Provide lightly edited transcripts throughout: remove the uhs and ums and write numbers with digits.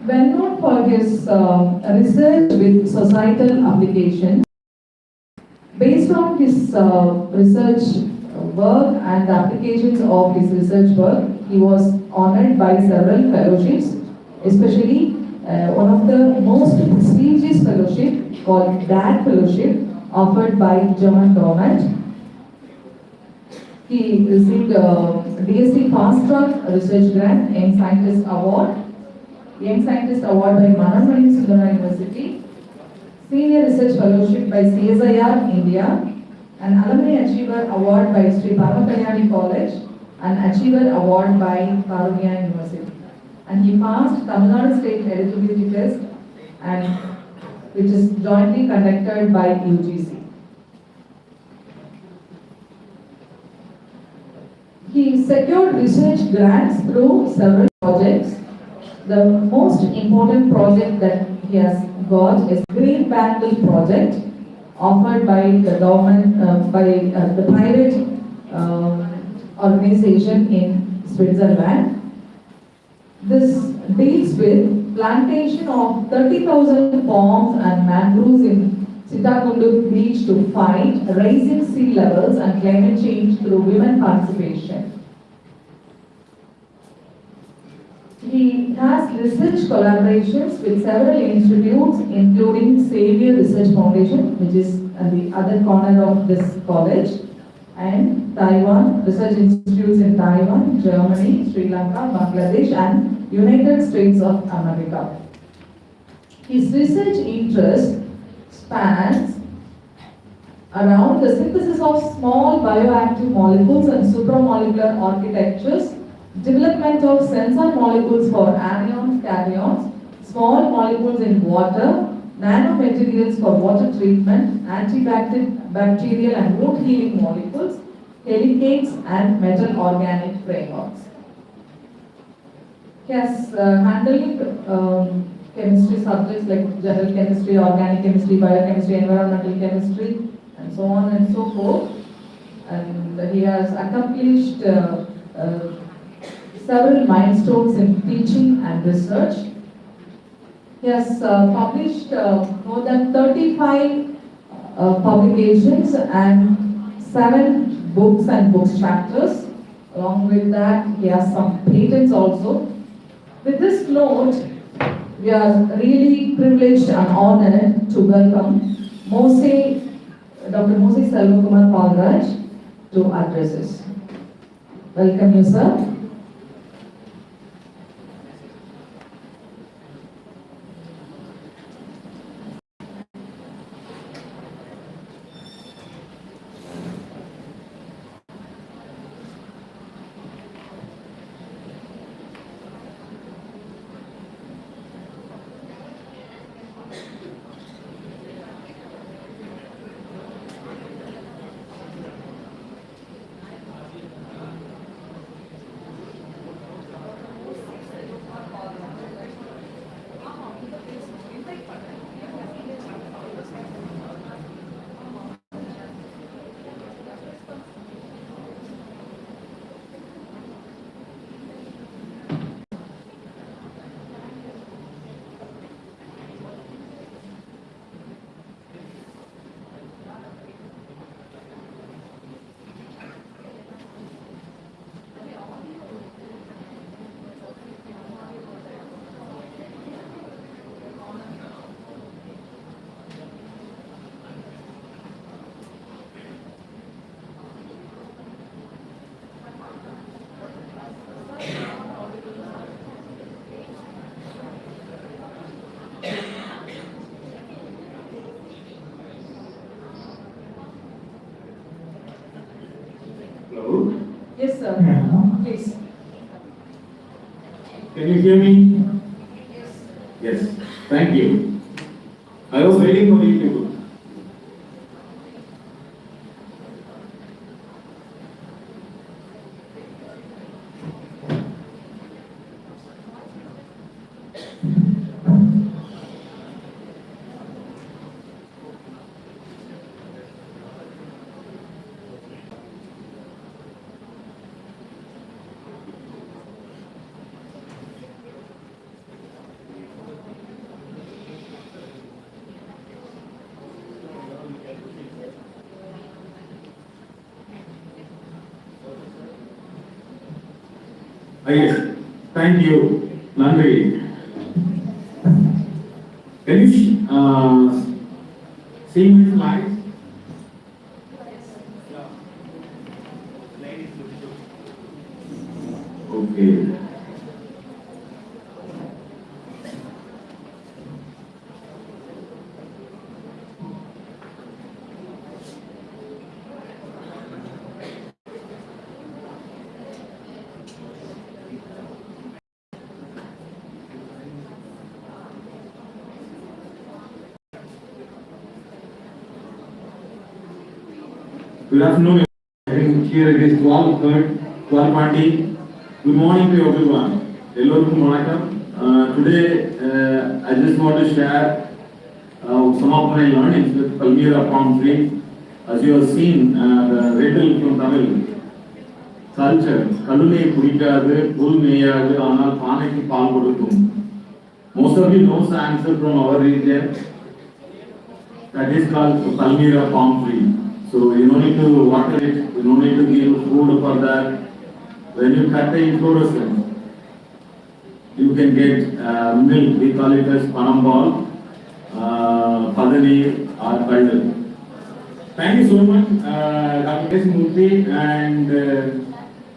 Well known for his research with societal applications. Based on his research work and the applications of his research work, he was honored by several fellowships, especially one of the most prestigious fellowship called DAD Fellowship offered by German government. He received a DST Fast Track Research Grant, Young Scientist Award, Young Scientist Award by Manamani Sundara University, Senior Research Fellowship by CSIR India, an Alumni Achiever Award by Sri Parvakalyani College, and Achiever Award by Karunya University. And he passed Tamil Nadu State Eligibility Test, and which is jointly conducted by UGC. He secured research grants through several projects. The most important project that he has got is Green Bangle project offered by the government, by the private organization in Switzerland. This deals with plantation of 30,000 palms and mangroves in Sitakundu beach to fight rising sea levels and climate change through women participation. He has research collaborations with several institutes, including Xavier Research Foundation, which is at the other corner of this college, and Taiwan, research institutes in Taiwan, Germany, Sri Lanka, Bangladesh, and United States of America. His research interest spans around the synthesis of small bioactive molecules and supramolecular architectures, development of sensor molecules for anions, cations, small molecules in water, nanomaterials for water treatment, antibacterial and wound healing molecules, helicates and metal organic frameworks. He has handled chemistry subjects like general chemistry, organic chemistry, biochemistry, environmental chemistry, and so on and so forth. And he has accomplished several milestones in teaching and research. He has published more than 35 publications and 7 books and book chapters. Along with that, he has some patents also. With this note, we are really privileged and honored to welcome Dr. Mose Selvakumar Palraj to address us. Welcome you, sir. Hello? Yes, sir. Please. Can you hear me? Yes. Thank you. I was waiting for you to. Yes, thank you, Nandri. Can you see my slides? Okay. Good afternoon. Here it is 12:20. Good morning to everyone. Hello, good morning. Today, I just want to share some of my learnings with Palmyra palm tree. As you have seen, the riddle from Tamil culture, Kalune Purikadu, Pul Meyadu, Anal Panaki Palkodukum. Most of you know the answer from our region. That is called Palmyra palm tree. So you don't need to water it, you don't need to give food for that. When you cut the inflorescence, you can get milk. We call it as panambal, padani or kaldal. Thank you so much, Dr. S. Murthy and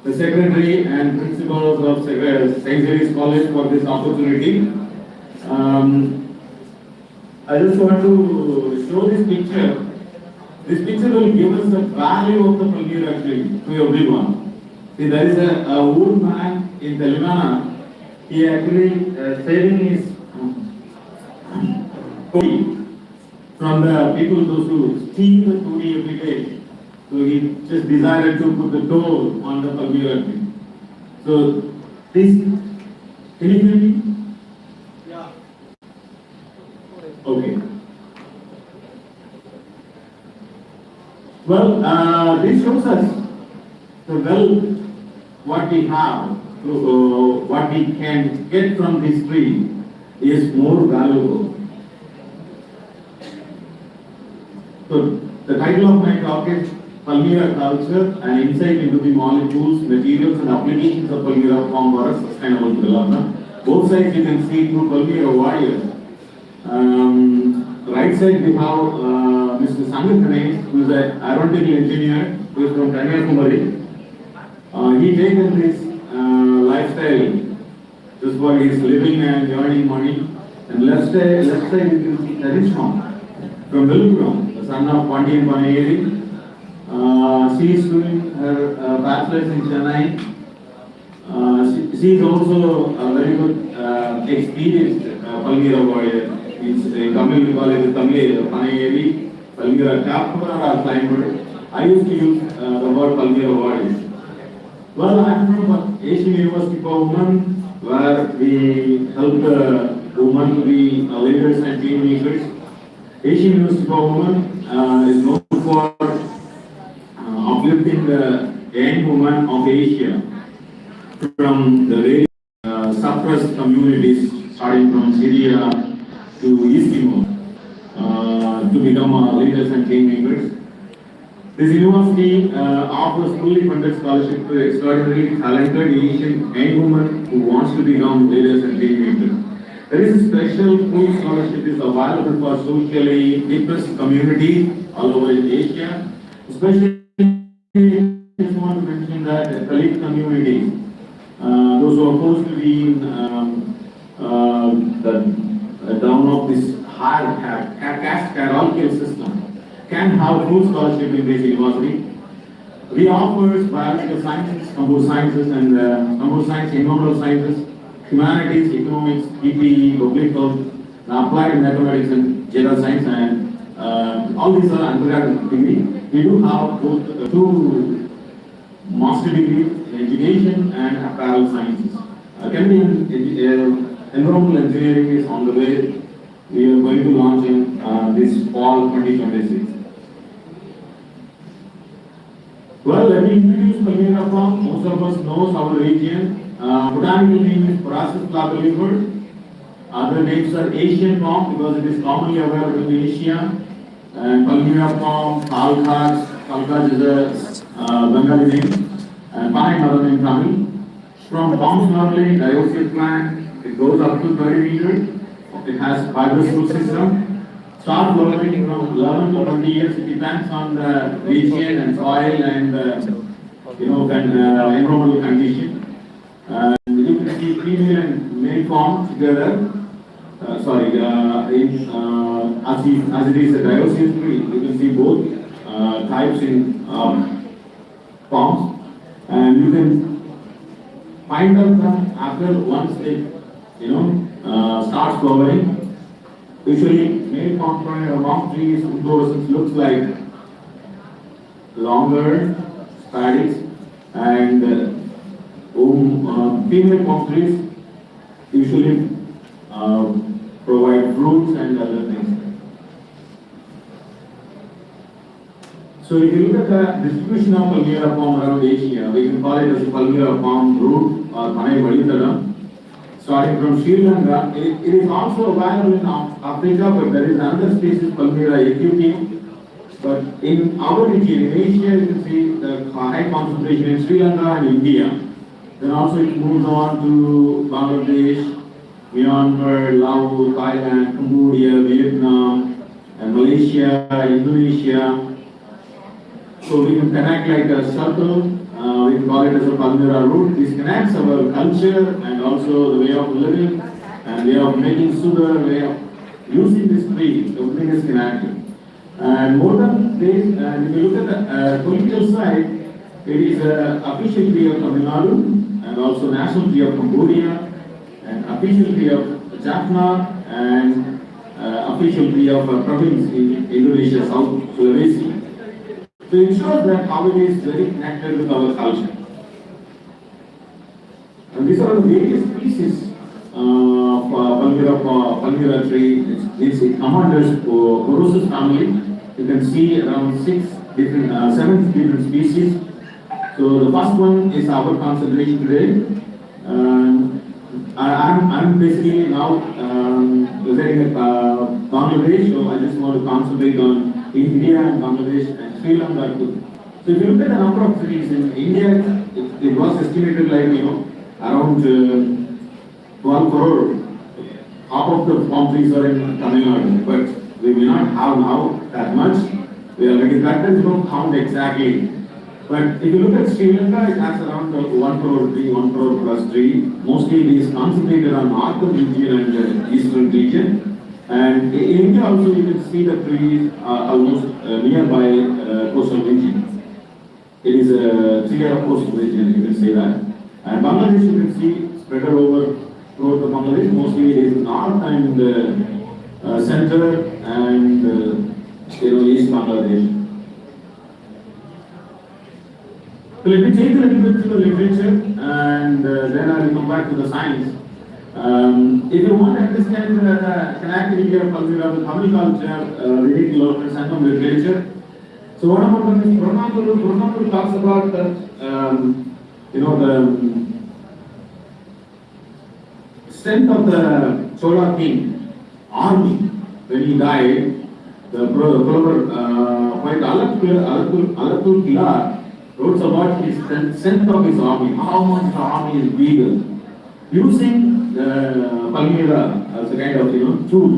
the secretary and principals of Xaverian College for this opportunity. I just want to show this picture. This picture will give us the value of the Palmyra tree to everyone. See, there is a old man in Telangana. He actually saving his todi from the people those who steal the todi every day. So he just decided to put the toll on the Palmyra tree. So this, can you hear me? Yeah. Okay. Well, this shows us the wealth what we have, what we can get from this tree is more valuable. So the title of my talk is Palmyra Culture, an insight into the molecules, materials and applications of Palmyra farm for a sustainable development. Both sides you can see through Palmyra warriors. Right side we have Mr. Sangat Ganesh, who is an aeronautical engineer, who is from Kanyakumari. He taken this lifestyle just for his living and earning money. And left side you can see Karishma from Vilupuram, the son of Pandian Panayeri. She is doing her bachelor's in Chennai. She is also a very good experienced Palmyra warrior. In Tamil we call it Tamil Panayeri, Palmyra Chapter or climber. I used to use the word Palmyra warrior. Well, I am from Asian University for Women, where we help women to be leaders and team makers. Asian University for Women is known for uplifting the young women of Asia from the very suppressed communities, starting from Syria to East Timor, to become leaders and team makers. This university offers fully funded scholarship to extraordinarily talented Asian young women who wants to become leaders and team makers. There is a special full scholarship is available for socially depressed communities all over Asia. Especially, I just want to mention that Dalit communities, those who are supposed to be in the down of this higher caste hierarchical system, can have full scholarship in this university. We offer biological sciences, computer sciences, and computer science, environmental sciences, humanities, economics, PPE, public health, applied mathematics and data science, and all these are undergraduate degree. We do have both two master degrees in education and apparel sciences. Environmental engineering is on the way. We are going to launch in this fall 2026. Well, let me introduce Palmyra farm. Most of us knows our region. Botanical name is Process flabellifera. Other names are Asian palm because it is commonly available in Asia. And Palmyra palm, Kalkaj is a Bengali name. And Panay another name Tamil. From palms normally, dioecious plant, it goes up to 30 meters. It has fibrous root system. Start flowering from 11 to 20 years. It depends on the region and soil and environmental condition. And you can see female and male forms together. As it is a dioecious tree, you can see both types in forms, and you can find out them after once they starts flowering. Usually male palm trees inflorescence looks like longer spadix, and female palm trees usually provide fruits and other things. So if you look at the distribution of Palmyra palm around Asia, we can call it as a Palmyra palm root or Panay Vaditala. Starting from Sri Lanka, it is also available in Africa, but there is another species, Palmyra equity. But in our region, in Asia, you can see the high concentration in Sri Lanka and India. Then also it moves on to Bangladesh, Myanmar, Laos, Thailand, Cambodia, Vietnam, and Malaysia, Indonesia. So we can connect like a circle, we can call it as a Palmyra root. This connects our culture and also the way of living and way of making sugar, way of using this tree. Everything is connected. And more than this, and if you look at the political side, it is an official tree of Tamil Nadu and also national tree of Cambodia and official tree of Jaffna and official tree of a province in Indonesia, South Sulawesi. So it shows that how it is very connected with our culture. And these are the various species of Palmyra tree. It comes under Corosus family. You can see around 7 different species. So the first one is our concentration today. I'm basically now residing at Bangladesh, so I just want to concentrate on India and Bangladesh and Sri Lanka too. So if you look at the number of trees in India, it was estimated like around 12 crore. Half of the palm trees are in Tamil Nadu, but we may not have now that much. We are like that is not count exactly. But if you look at Sri Lanka, it has around 1 crore tree, 1 crore plus tree. Mostly it is concentrated on northern region and eastern region. And in India also you can see the trees almost nearby coastal region. It is a clear coastal region, you can say that. And Bangladesh you can see spread over throughout the Bangladesh. Mostly it is north and center and east Bangladesh. So let me take a little bit to the literature and then I will come back to the science. If you want to understand the connectivity of Palmyra with horticulture, we need to learn some literature. So one of them is Brahmanuru talks about the strength of the Chola king army when he died. The poet Alatul Kilar wrote about his strength of his army, how much the army is bigger, using the Palmyra as a kind of tool.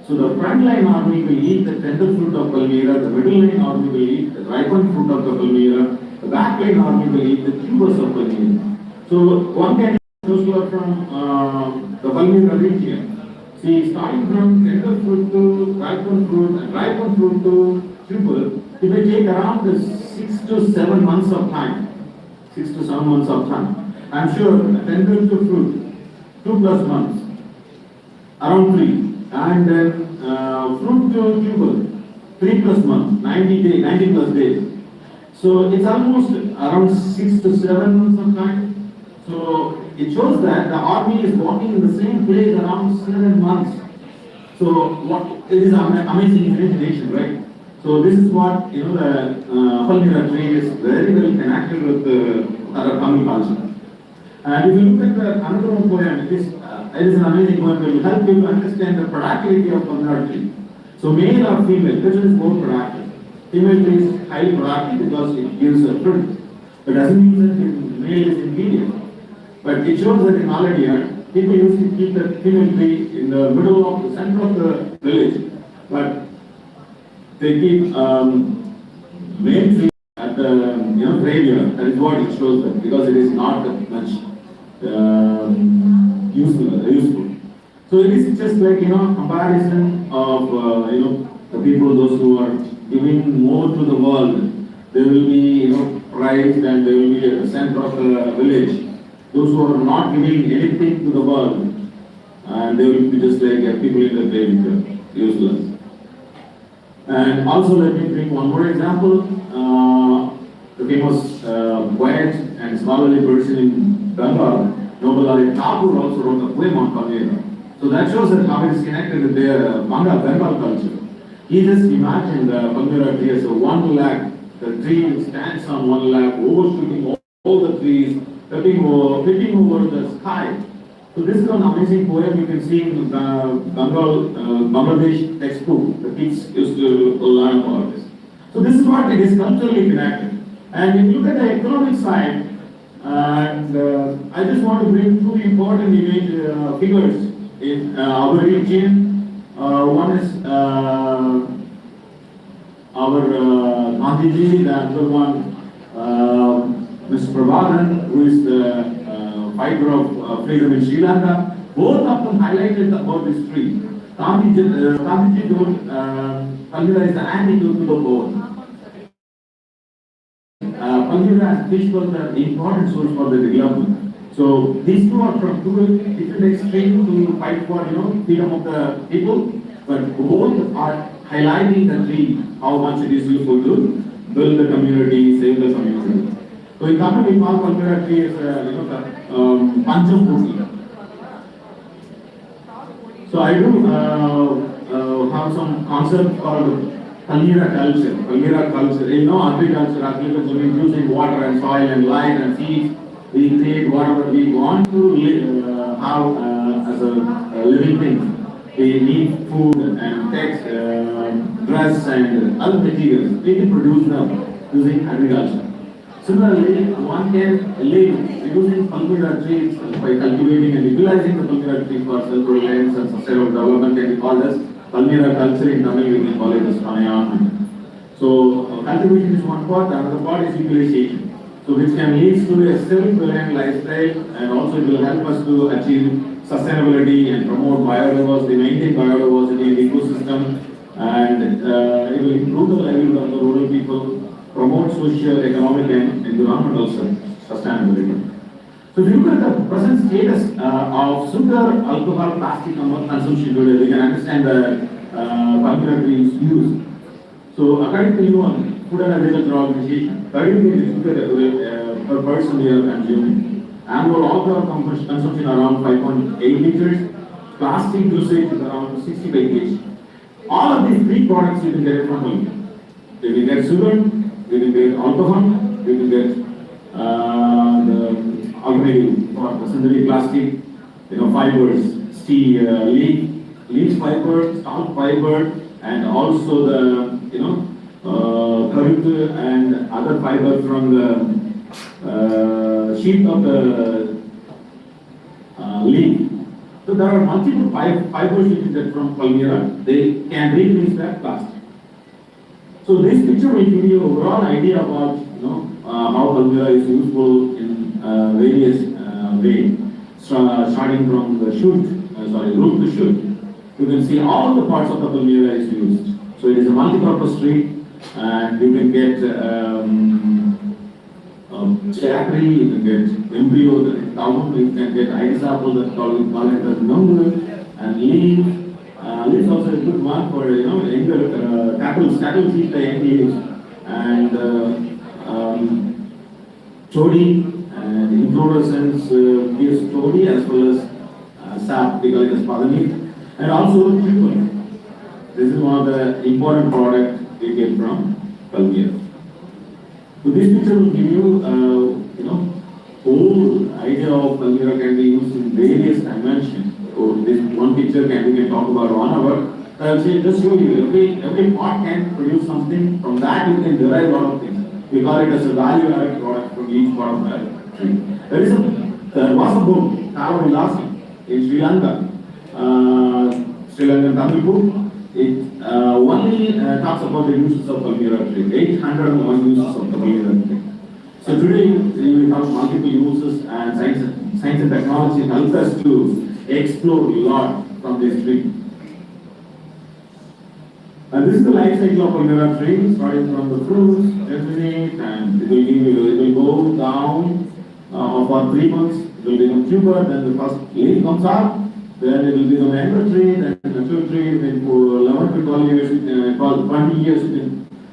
So the frontline army will eat the tender fruit of Palmyra, the middle line army will eat the ripened fruit of the Palmyra, the back line army will eat the tubers of Palmyra. So one can those who are from the Palmyra region. See, starting from tender fruit to ripened fruit and ripened fruit to tuber, it may take around 6 to 7 months of time. 6 to 7 months of time. I'm sure tender to fruit, 2+ months, around 3. And then fruit to tuber, 3+ months, 90+ days. So it's almost around 6 to 7 months of time. So it shows that the army is walking in the same place around 7 months. So it is an amazing imagination, right? So this is what the Palmyra tree is very well connected with our Tamil culture. And if you look at another poem, it is an amazing poem that will help you to understand the productivity of Palmyra tree. So male or female, which is more productive? Female tree is highly productive because it gives a fruit. But doesn't mean that male is inferior. But it shows that in Maladiya, people used to keep the female tree in the middle of the center of the village, but they keep male tree at the graveyard. That is what it shows them, because it is not much useful. So it is just like comparison of the people, those who are giving more to the world, they will be prized and they will be at the center of the village. Those who are not giving anything to the world, and they will be just like people in the grave, useless. And also let me bring one more example. The famous poet and scholarly person in Bengal, Noble Thakur, also wrote a poem on Kaveri. So that shows that Kaveri is connected with their Bengal culture. He just imagined the Palmyra tree as a 1 lakh. The tree stands on 1 lakh, overshooting all the trees, flipping over the sky. So this is an amazing poem you can see in Bangladesh textbook. The kids used to learn about this. So this is what it is culturally connected. And if you look at the economic side, and I just want to bring two important figures in our region. One is our Gandhiji, the other one Mr. Prabharan, who is the fighter of freedom in Sri Lanka. Both of them highlighted about this tree. Gandhiji told Palmyra is the antidote to the bone. Palmyra and fish was the important source for the development. So these two are from two different extremes to fight for freedom of the people, but both are highlighting the tree, how much it is useful to build the community, save the community. So in Tamil we call Palmyra tree as Pancham Putti. So I do have some concept called Palmyra culture. Palmyra culture, agriculture using water and soil and light and seeds. We create whatever we want to have as a living thing. We need food and text, dress and other materials. We can produce them using agriculture. Similarly, one can live using Palmyra trees by cultivating and utilizing the Palmyra tree for self-reliance and sustainable development, and we call this Palmyra culture. In Tamil we can call it as Panayam. So cultivation is one part, another part is utilization. So which can lead to a self-reliant lifestyle, and also it will help us to achieve sustainability and promote biodiversity, maintain biodiversity in the ecosystem, and it will improve the livelihood of the rural people, promote social, economic and environmental sustainability. So if you look at the present status of sugar, alcohol, plastic consumption today, we can understand the Palmyra tree is used. So according to Food and Agriculture Organization, 30 liters per person we are consuming. Annual alcohol consumption around 5.8 liters. Plastic usage is around 65 kg. All of these three products you can get from Palmyra. You can get sugar, you can get alcohol, you can get the alternative for the synthetic plastic, fibers, steel, leaf fiber, stalk fiber, and also the current and other fiber from the sheath of the leaf. So there are multiple fibers you can get from Palmyra. They can replace that plastic. So this picture will give you overall idea about how Palmyra is useful in various ways. Starting from the root to shoot. You can see all the parts of the Palmyra is used. So it is a multi-purpose tree, and you can get jaggery, you can get embryo, you can get iris apple, that call it as number, and leaf. Leaf also a good one for younger tackles eat the young leaves, and chodi and inflorescence gives chodi as well as sap, we call it as padani, and also triple. This is one of the important products we get from Palmyra. So this picture will give you, whole idea of Palmyra can be used in various dimensions. So this one picture we can talk about 1 hour. I'll say just show you every pot can produce something. From that you can derive a lot of things. We call it as a value-added product from each part of the tree. There is a There was a book, Taro Vilasi, in Sri Lanka, Sri Lankan Tamil book. It only talks about the uses of Palmyra tree, 801 uses of the Palmyra tree. So today we have multiple uses, and science and technology help us to explore a lot from this tree. And this is the life cycle of Palmyra tree, starting from the fruits, germinate, and it will go down for 3 months. It will become tuber, then the first leaf comes out, then it will become an embryo tree, then a mature tree. Then for 11 to 12 years, 20 years,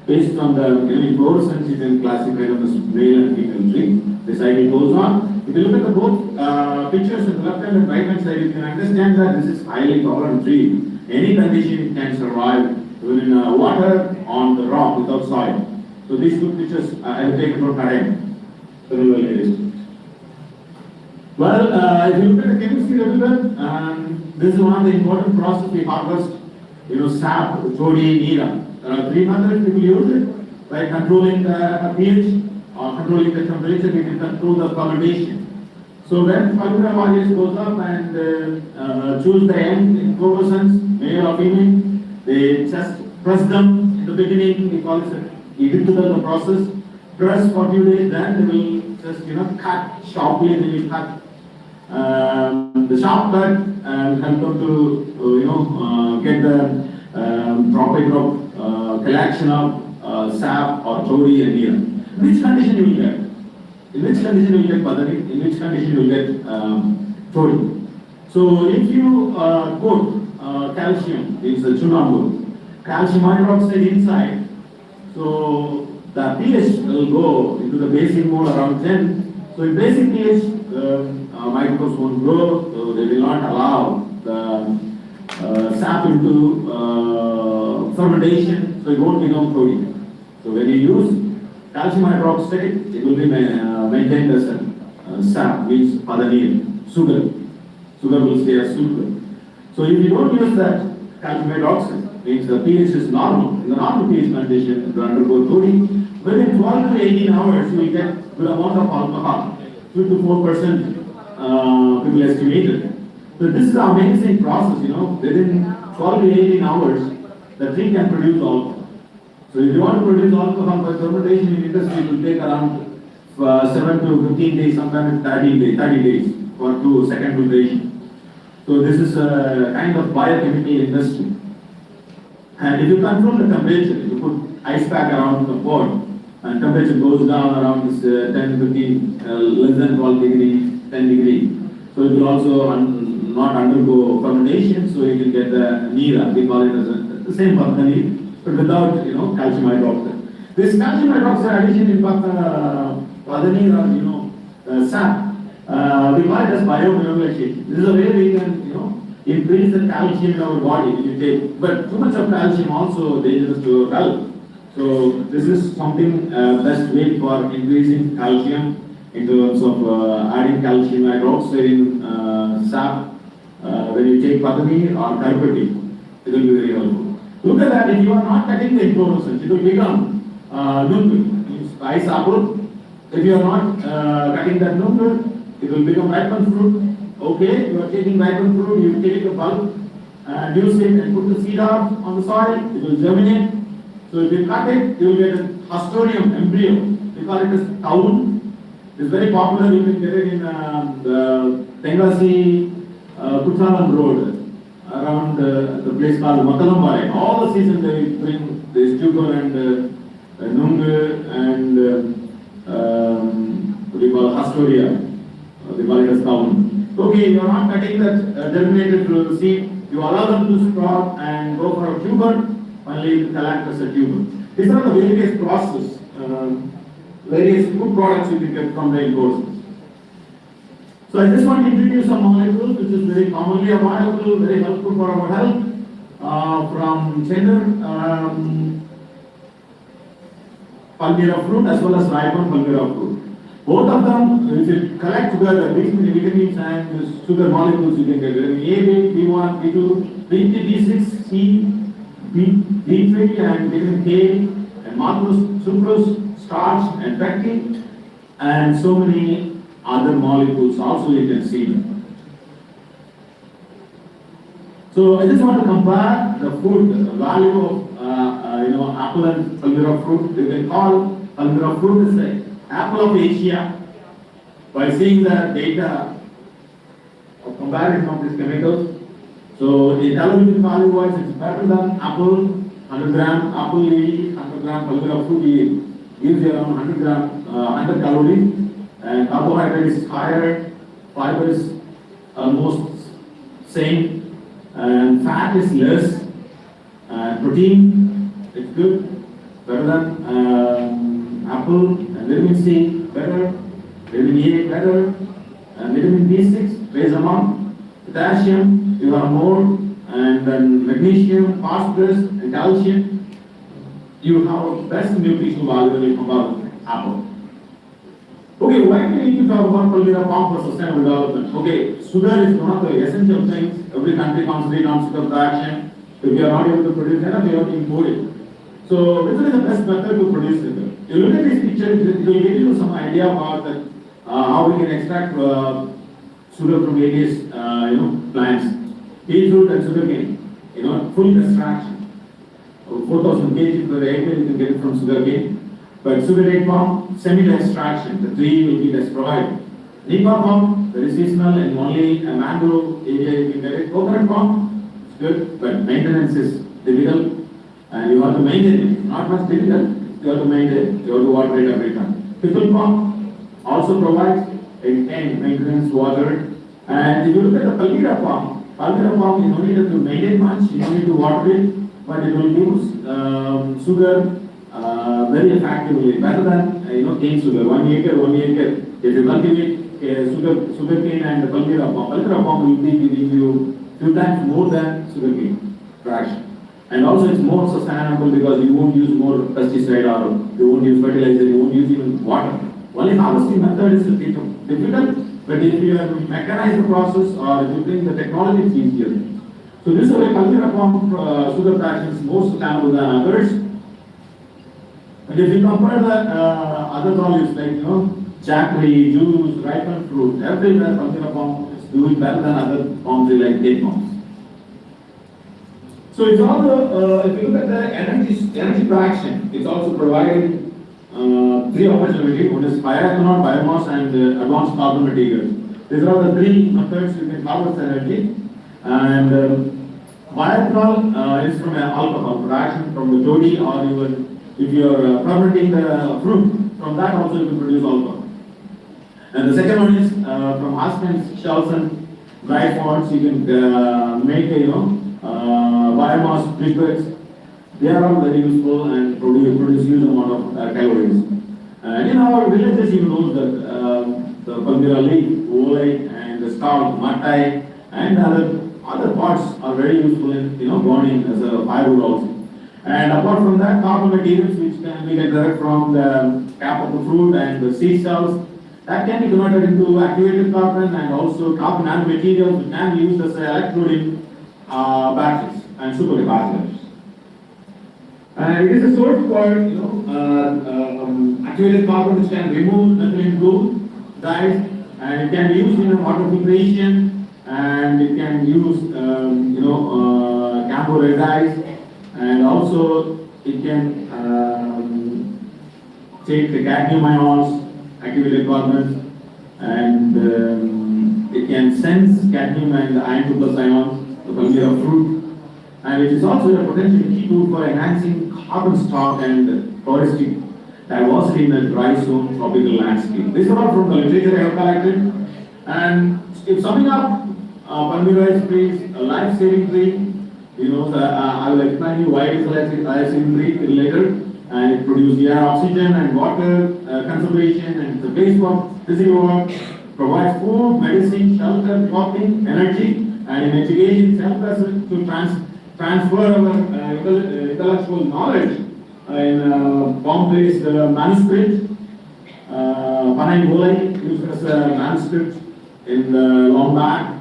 based on the inflorescence, you can classify them as male and female tree. The cycle goes on. If you look at the both pictures on the left hand and right hand side, you can understand that this is highly tolerant tree. Any condition can survive, even in water, on the rock, without soil. So these two pictures I have taken from Karen. Well, if you look at the chemistry a little bit, this is one of the important processes we harvest, sap, jodi, nira. There are 3 methods people use it. By controlling the pH or controlling the temperature, we can control the fermentation. So when Palmyra values goes up and choose the end inflorescence, male or female, they just press them in the beginning, we call it the process, press for a few days, then they will just cut sharply, they will cut the sharp cut and help them to get the proper collection of sap or jodi and near. In which condition you will get? In which condition you will get padani? In which condition you will get jodi? So if you put calcium, it's a chunambu, calcium hydroxide inside, so the pH will go into the basic mode around 10. So in basic pH, microbes won't grow, so they will not allow the sap into fermentation, so it won't become protein. So when you use calcium hydroxide, it will be maintained as a sap, means padanir, sugar. Sugar will stay as sugar. So if you don't use that calcium hydroxide, means the pH is normal. In the normal pH condition, to undergo cooling, within 12 to 18 hours, you will get good amount of alcohol, 2 to 4%. People estimated. So this is an amazing process, within 12 to 18 hours, the tree can produce alcohol. So if you want to produce alcohol by fermentation in industry, it will take around 7 to 15 days, sometimes 30 days for 2-second filtration. So this is a kind of biochemical industry. And if you control the temperature, you put ice pack around the pot, and temperature goes down around this 10, 15, less than 12 degrees, 10 degrees. So it will also not undergo fermentation, so you can get the nira, we call it as the same padanir, but without calcium hydroxide. This calcium hydroxide addition in padanir or sap, we call it as biomineralization. This is a way we can increase the calcium in our body if you take, but too much of calcium also dangerous to health. So this is something best way for increasing calcium in terms of adding calcium hydroxide in sap when you take padanir or carpeti. It will be very helpful. Look at that, if you are not cutting the inflorescence, it will become nungu, ice apple. If you are not cutting that nungu, it will become ripened fruit. Okay, you are taking ripened fruit, you take the bulb and use it and put the seed out on the soil, it will germinate. So if you cut it, you will get a hastonium embryo. We call it as town. It's very popular, you can get it in the Tengasi Kuthalam Road, around the place called Matalambai. All the season they bring this tuber and nungu and what do you call hastoria. They call it as town. Okay, you are not cutting that germinated seed, you allow them to sprout and go for a tuber. Finally, it collect as a tuber. These are the various processes, various food products you can get from the inflorescence. So I just want to introduce some molecules which is very commonly available, very helpful for our health, from cheddar, Palmyra fruit as well as ripened Palmyra fruit. Both of them, if you collect together, these vitamins and sugar molecules you can get vitamin A, B1, B2, B3, B6, C, B3 and vitamin K and maltose, sucrose, starch and pectin and so many other molecules also you can see. So I just want to compare the food, the value of apple and palmyra fruit. You can call palmyra fruit is the apple of Asia by seeing the data of comparison of these chemicals. So the calorific value wise it's better than apple, 100 gram apple yield, 100 gram palmyra fruit yield gives you around 100 gram, 100 calories, and carbohydrate is higher, fiber is almost same, and fat is less, and protein is good, better than apple, and vitamin C better, vitamin A better, and vitamin B6 trace amount, potassium you have more, and then magnesium, phosphorus, and calcium. You have best nutritional value when you compare with apple. Okay, why do we need to talk about palmyra palm for sustainable development? Okay, sugar is one of the essential things. Every country concentrates on sugar production. If you are not able to produce enough, you have to import it. So, which is the best method to produce sugar? You look at this picture, it will give you some idea about how we can extract sugar from various plants. Beetroot and sugarcane, full extraction. 4,000 kg per acre you can get it from sugarcane. But sugar palm, semi-extraction, the tree will be destroyed. Nipa palm, very seasonal and only a mangrove area you can get it. Coconut palm, it's good, but maintenance is difficult and you have to maintain it. Not much difficult, you have to maintain it, you have to water it every time. Pickle palm also provides maintenance, water. And if you look at the palmyra palm you don't need to maintain much, you don't need to water it, but it will use sugar very effectively, better than cane sugar. 1 acre. If you cultivate sugar cane and palmyra palm will be giving you 2 times more than sugar cane fraction. And also it's more sustainable because you won't use more pesticide or you won't use fertilizer, you won't use even water. Only harvesting method is difficult. But if you have mechanized the process or if you bring the technology, it's easier. So this is why palmyra palm sugar fraction is more sustainable than others. And if you compare the other products like jaggery, juice, ripened fruit, everywhere palmyra palm is doing better than other palm trees like date palms. So it's also if you look at the energy fraction, it's also providing 3 opportunities. One is bioethanol, biomass, and advanced carbon materials. These are the 3 methods you can harvest energy. And bioethanol is from an alcohol production from the toddy, or even if you are fermenting the fruit, from that also you can produce alcohol. And the second one is from aspens, shells, and dry forms. You can make biomass briquettes. They are all very useful and produce huge amount of calories. And in our villages, you know that the palmyra leaf, wolite, and the stalk, matai, and other parts are very useful in burning as a firewood also. And apart from that, carbon materials which can be derived from the cap of the fruit and the seed cells, that can be converted into activated carbon and also carbon nanomaterials which can be used as electrode in batteries and supercapacitors. And it is a source for activated carbon which can remove methylene group dyes, and it can be used in water filtration, and it can use camphor red dyes, and also it can take the cadmium ions, activated carbons, and it can sense cadmium and iron 2+ ions, the palmyra fruit. And it is also a potential key tool for enhancing carbon stock and forestry diversity in a dry zone tropical landscape. These are all from the literature I have collected. And if summing up, palmyra tree is a life-saving tree. I will explain you why it is a life-saving tree later. And it produces air, oxygen, and water conservation, and it's a base for physical work, provides food, medicine, shelter, clothing, energy, and in education, it helps us to transfer our intellectual knowledge in palm-based manuscript. Panay Golai used as a manuscript in the long back,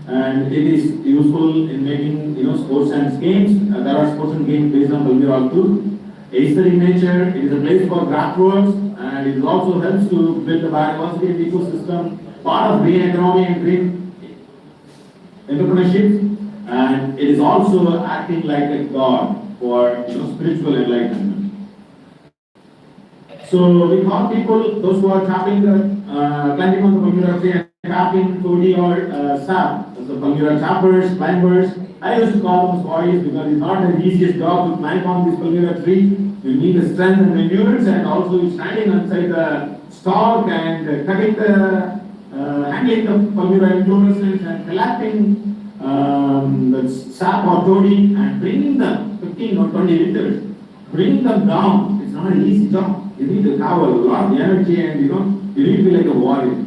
and it is useful in making sports and games. There are sports and games based on palmyra too. aesthetic nature, it is a place for craftworks, and it also helps to build the biodiversity in the ecosystem, part of green economy and green entrepreneurship, and it is also acting like a god for spiritual enlightenment. So we call people, those who are tapping climbing on the Palmyra tree and tapping Cody or sap, the Palmyra tappers, climbers. I used to call them boys because it's not the easiest job to climb on this Palmyra tree. You need the strength and endurance, and also standing inside the stalk and cutting the, handling the Palmyra inflorescence and collecting the sap or toddy and bringing them 15 or 20 liters, bringing them down. It's not an easy job. You need to have a lot of energy, and you need to be like a warrior.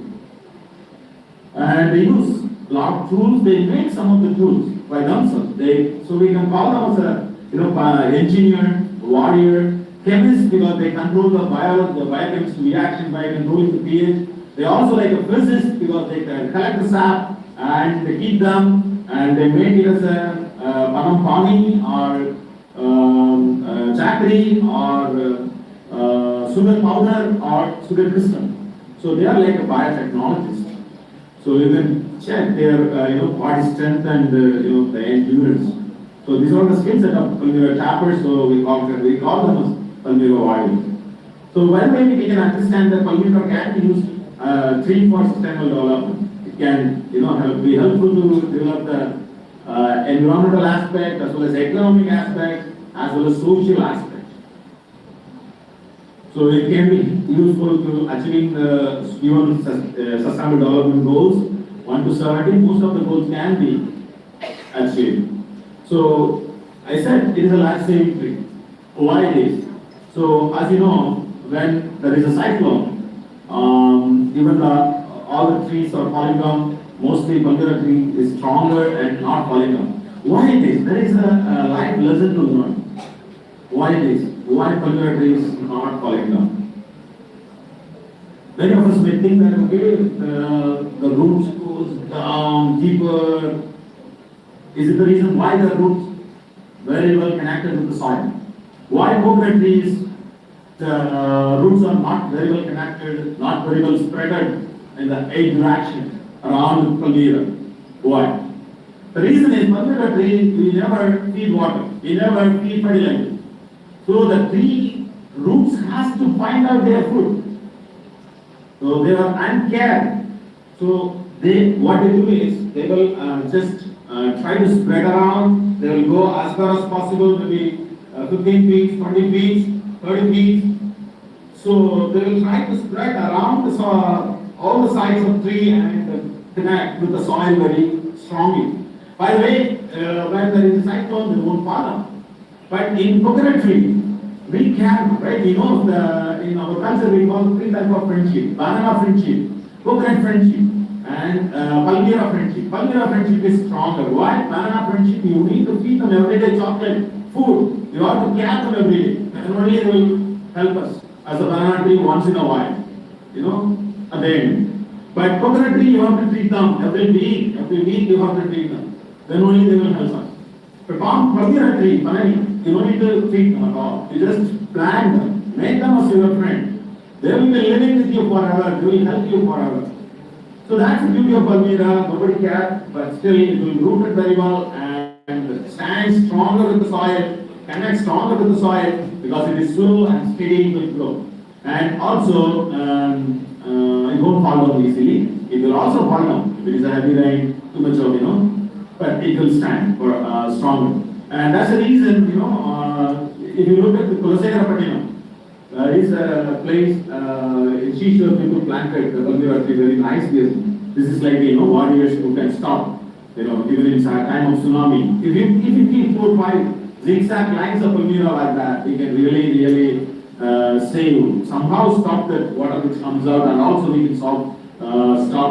And they use a lot of tools. They make some of the tools by themselves. So we can call them as a engineer, warrior, chemist, because they control the biochemistry reaction by controlling the pH. They also like a physicist because they can collect the sap and they heat them and they make it as a panam pani or jaggery or sugar powder or sugar crystal. So they are like a biotechnologist. So you can check their body strength and the endurance. So these are the skill set of Palmyra tappers. So we call them as Palmyra warriors. So by the way, we can understand that Palmyra can be used tree for sustainable development. It can be helpful to develop the environmental aspect as well as economic aspect as well as social aspect. So it can be useful to achieving the UN Sustainable Development Goals 1 to 17. Most of the goals can be achieved. So I said it is a life-saving tree. Why it is? So as you know, when there is a cyclone, even all the trees are falling down. Mostly Palmyra tree is stronger and not falling down. Why it is? There is a life lesson to learn. Why it is? Why Palmyra tree is not falling down? Many of us may think that the roots goes down deeper. Is it the reason why the roots very well connected with the soil? Why coconut trees the roots are not very well connected, not very well spread in the eight direction around Palmyra? Why? The reason is Palmyra tree we never feed water, we never feed fertilizer. So the tree roots has to find out their food. So they are uncared. So what they do is they will just try to spread around. They will go as far as possible, maybe 15 feet, 20 feet, 30 feet. So they will try to spread around the all the sides of the tree and connect with the soil very strongly. By the way, when there is a cyclone, they won't fall down. But in coconut tree, we can, right? We know in our culture we call three types of friendship: banana friendship, coconut friendship, and Palmyra friendship. Palmyra friendship is stronger. Why? Banana friendship, you need to feed them everyday chocolate, food. You have to care them every day, and only they will help us as a banana tree once in a while, at the end. But coconut tree, you have to treat them every week you have to treat them. Then only they will help us. But Palmyra tree, you don't need to treat them at all. You just plant them, make them as your friend. They will be living with you forever, they will help you forever. So that's the beauty of Palmyra. Nobody cares, but still it will root it very well and stand stronger with the soil, connect stronger with the soil because it is slow and steady, it will grow. And also, it won't fall down easily. It will also fall down if it is a heavy rain, too much of, but it will stand for stronger. And that's the reason, if you look at the Kulasegara, there is a place in Shishore people planted the Palmyra tree very nicely. This is like, warriors who can stop, even in time of tsunami. If you keep 4 or 5 zigzag lines of Palmyra like that, you can really save, somehow stop that water which comes out, and also we can stop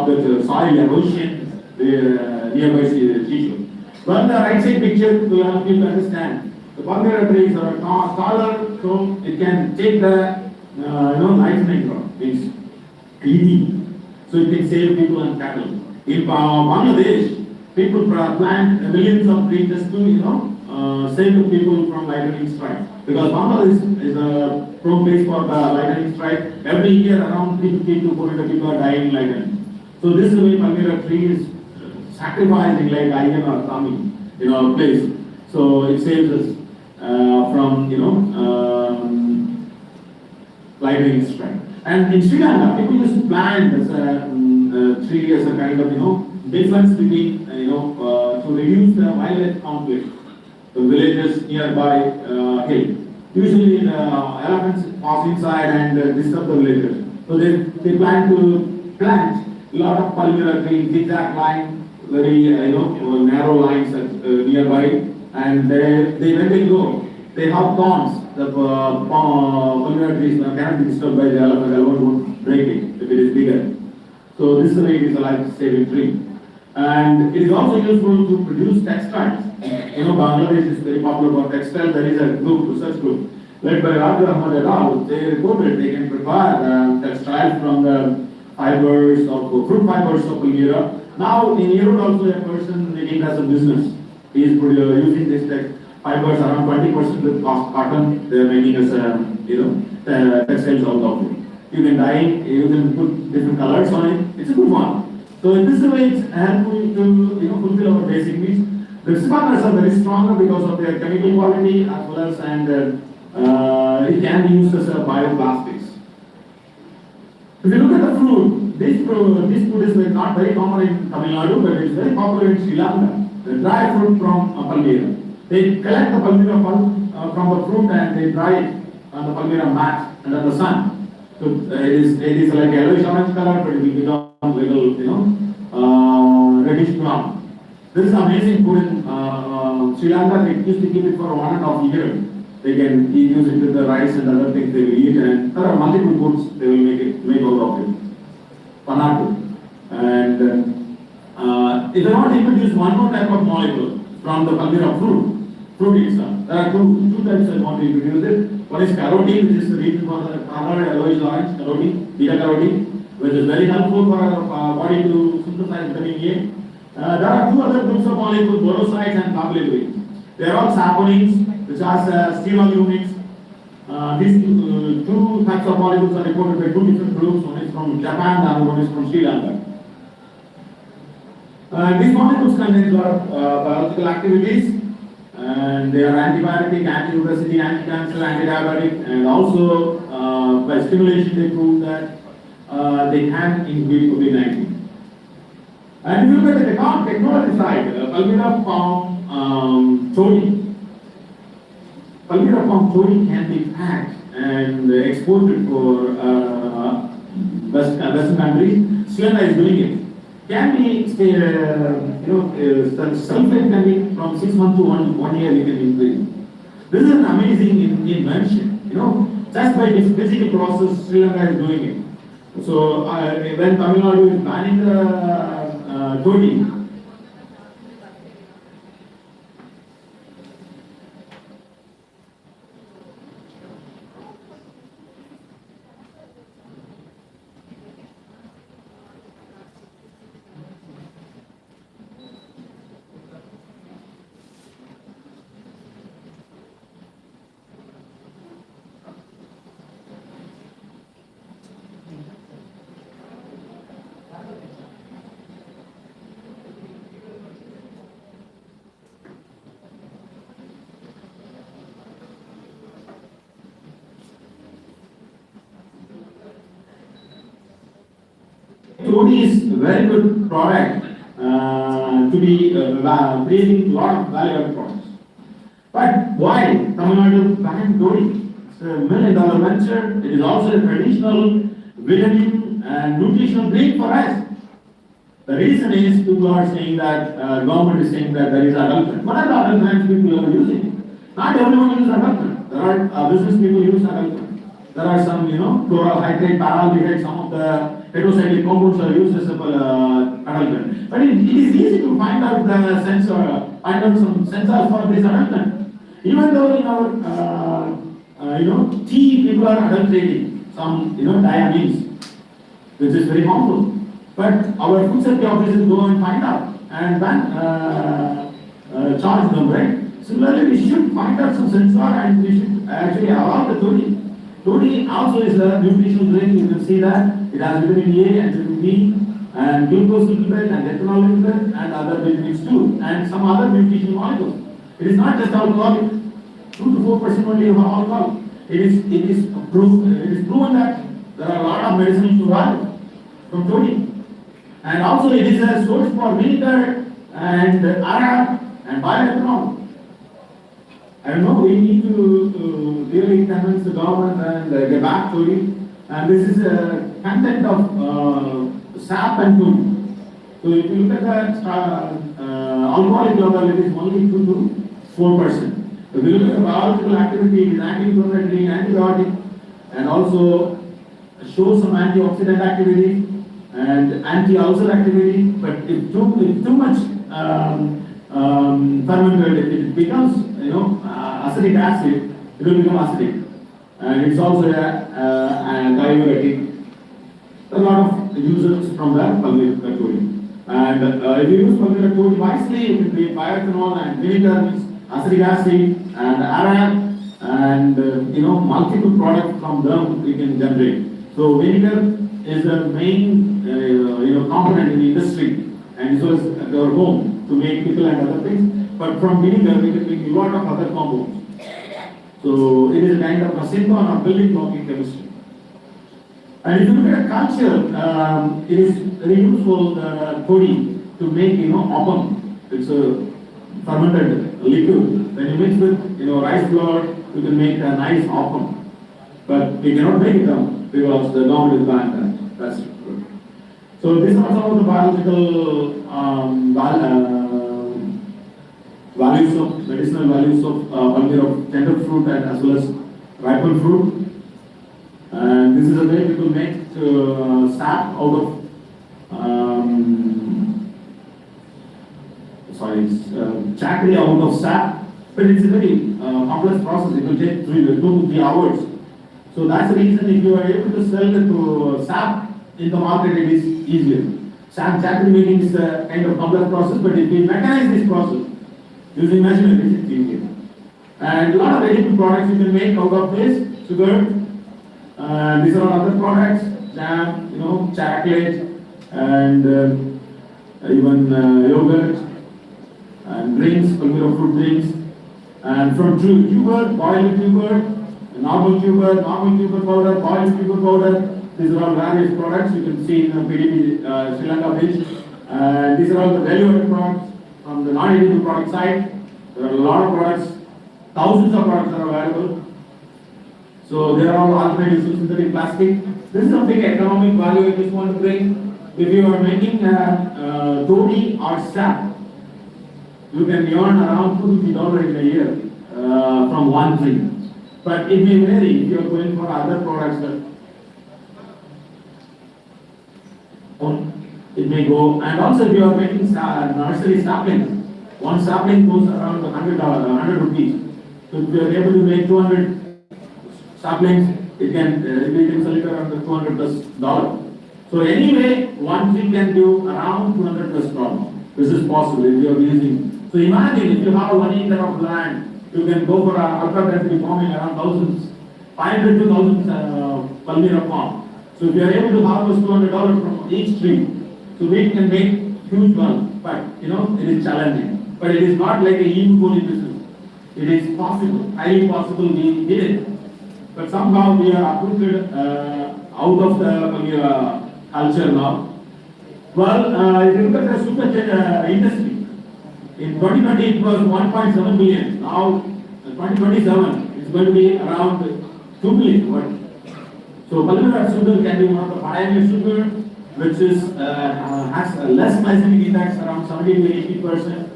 that soil erosion nearby Shishore. Well, the right side picture will help you to understand. The Palmyra trees are taller, so it can take the lightning rod, means ED. So it can save people and cattle. In Bangladesh, people plant millions of trees just to save the people from lightning strike. because Bangladesh is a prone place for the lightning strike. Every year around 350 to 400 people are dying in lightning. So this is the way Palmyra tree is sacrificing like iron or something, place. So it saves us from, lightning strike. And in Sri Lanka, people used to plant as a tree as a kind of, difference between, to reduce the wildlife conflict. The villages nearby hill. Usually the elephants pass inside and disturb the villagers. So they plan to plant a lot of Palmyra trees, zigzag line, very narrow lines nearby, and when they go, they have thorns. The Palmyra trees cannot be disturbed by the elephant. The elephant won't break it if it is bigger. So this is the way it is a life-saving tree. And it is also useful to produce textiles. Bangladesh is very popular for textiles. There is a research group, led by Raja Ahmad et al. They reported they can prepare textiles from the fibers of fruit fibers of Palmyra. Now in Europe also a person making as a business. He is using this fibers around 20% with cotton. They are making as textiles out of it. You can dye it, you can put different colors on it. It's a good one. So in this way, it's helpful to fulfill our basic needs. The sparklers are very stronger because of their chemical quality as well as it can be used as a bioplastics. If you look at the fruit, this fruit is not very common in Tamil Nadu, but it's very popular in Sri Lanka. The dry fruit from Palmyra. They collect the Palmyra pulp from the fruit and they dry it on the Palmyra mat under the sun. So it is like yellowish orange color, but it will become little, reddish brown. This is amazing food in Sri Lanka. They used to keep it for 1.5 years. They can use it with the rice and other things they will eat, and there are multiple foods they will make out of it. Panatu. And if I want to introduce one more type of molecule from the Palmyra fruit itself, there are two types I want to introduce it. One is carotene, which is the reason for the color yellowish orange, carotene, beta carotene, which is very helpful for our body to synthesize vitamin A. There are two other groups of molecules, borosides and carbohydrates. They are all saponins, which are sterile units. These two types of molecules are reported by two different groups. One is from Japan, the other one is from Sri Lanka. These molecules contain a lot of biological activities, and they are antibiotic, anti-obesity, anti-cancer, anti-diabetic, and also by stimulation they prove that they can inhibit COVID-19. And if you look at the technology side, Palmyra found toluene. Palmyra found toluene can be packed and exported for Western countries. Sri Lanka is doing it. Can be, sulfate can be from 6 months to 1 year you can increase. This is an amazing invention. Just by this physical process, Sri Lanka is doing it. So when Tamil Nadu is banning the toluene, toluene is a very good product to be creating a lot of value-added products. But why Tamil Nadu banned toluene? It's $1 million venture. It is also a traditional vitamin and nutritional drink for us. The reason is people are saying that government is saying that there is adulterant. What are the adulterants people are using? Not everyone uses adulterant. There are business people use adulterant. There are some, chlorohydrate, paraldehyde, some of the heterocyclic compounds are used as adulterant. But it is easy to find out the sensor, find out some sensors for this adulterant. Even though in our tea people are adulterating some diamines, which is very harmful. But our food safety officers go and find out and then charge them, right? Similarly, we should find out some sensor and we should actually about the todi. Todi also is a nutritional drink. You can see that it has vitamin A and vitamin B and glucose liquid and ethanol liquid and other vitamins too, and some other nutritional molecules. It is not just alcoholic. 2 to 4% only of alcohol. It is proven that there are a lot of medicines derived from todi. And also it is a source for vinegar and arab and bioethanol. I don't know, we need to really convince the government and get back to it. And this is a content of sap and todi. So if you look at the alcoholic level, it is only 2 to 4%. If you look at the biological activity, it is anti-inflammatory, antibiotic, and also shows some antioxidant activity and anti-ulcer activity. But if too much fermented, it becomes acetic acid. It will become acidic, and it's also a diuretic. A lot of uses from the pulmonary todi. And if you use pulmonary todi wisely, it will be bioethanol and vinegar, acetic acid and arab, and multiple products from them we can generate. So vinegar is a main component in the industry, and so is at our home to make pickle and other things. But from vinegar we can make a lot of other compounds. So it is a kind of a symbol of building block in chemistry. And if you look at culture, it is very useful todi to make appam. It's a fermented liquid. When you mix with rice flour, you can make a nice appam. But we cannot make it down because the government is banned that. That's it. So these are some of the biological values of medicinal values of tender fruit and as well as ripened fruit. And this is a way people make sap out of chakri out of sap, but it's a very complex process. It will take 2 to 3 hours. So that's the reason if you are able to sell the sap in the market, it is easier. Sap chakri making is a kind of complex process, but if we mechanize this process using machinery, it's easier. And a lot of edible products you can make out of this sugar. These are other products, jam, chocolate, and even yogurt, and drinks, fruit drinks, and from tuber, boiled tuber, normal tuber powder, boiled tuber powder. These are all various products you can see in the PDB Sri Lanka page. These are all the value-added products from the non-edible product side. There are a lot of products, thousands of products are available. So they are all alternatives to synthetic plastic. This is a big economic value I just want to bring. If you are making todi or sap, you can earn around $2 in a year from one tree. But it may vary if you are going for other products. It may go, and also if you are making nursery saplings, one sapling goes around $100 rupees. So if you are able to make 200 saplings, it can sell it around $200+. So anyway, one tree can do around $200+. This is possible if you are using. So imagine if you have 1 acre of land, you can go for ultra density farming around thousands, 500 to 1000 palmyra farm. So if you are able to harvest $200 from each tree, so we can make huge wealth. But it is challenging. But it is not like a easy business. It is possible, highly possible. We did it. But somehow we are uprooted out of the culture now. Well, if you look at the sugar industry, in 2020 it was 1.7 billion. Now, 2027 it's going to be around 2 billion. So, palmyra sugar can be one of the pioneer sugar, which is has less glycemic index, around 70 to 80%,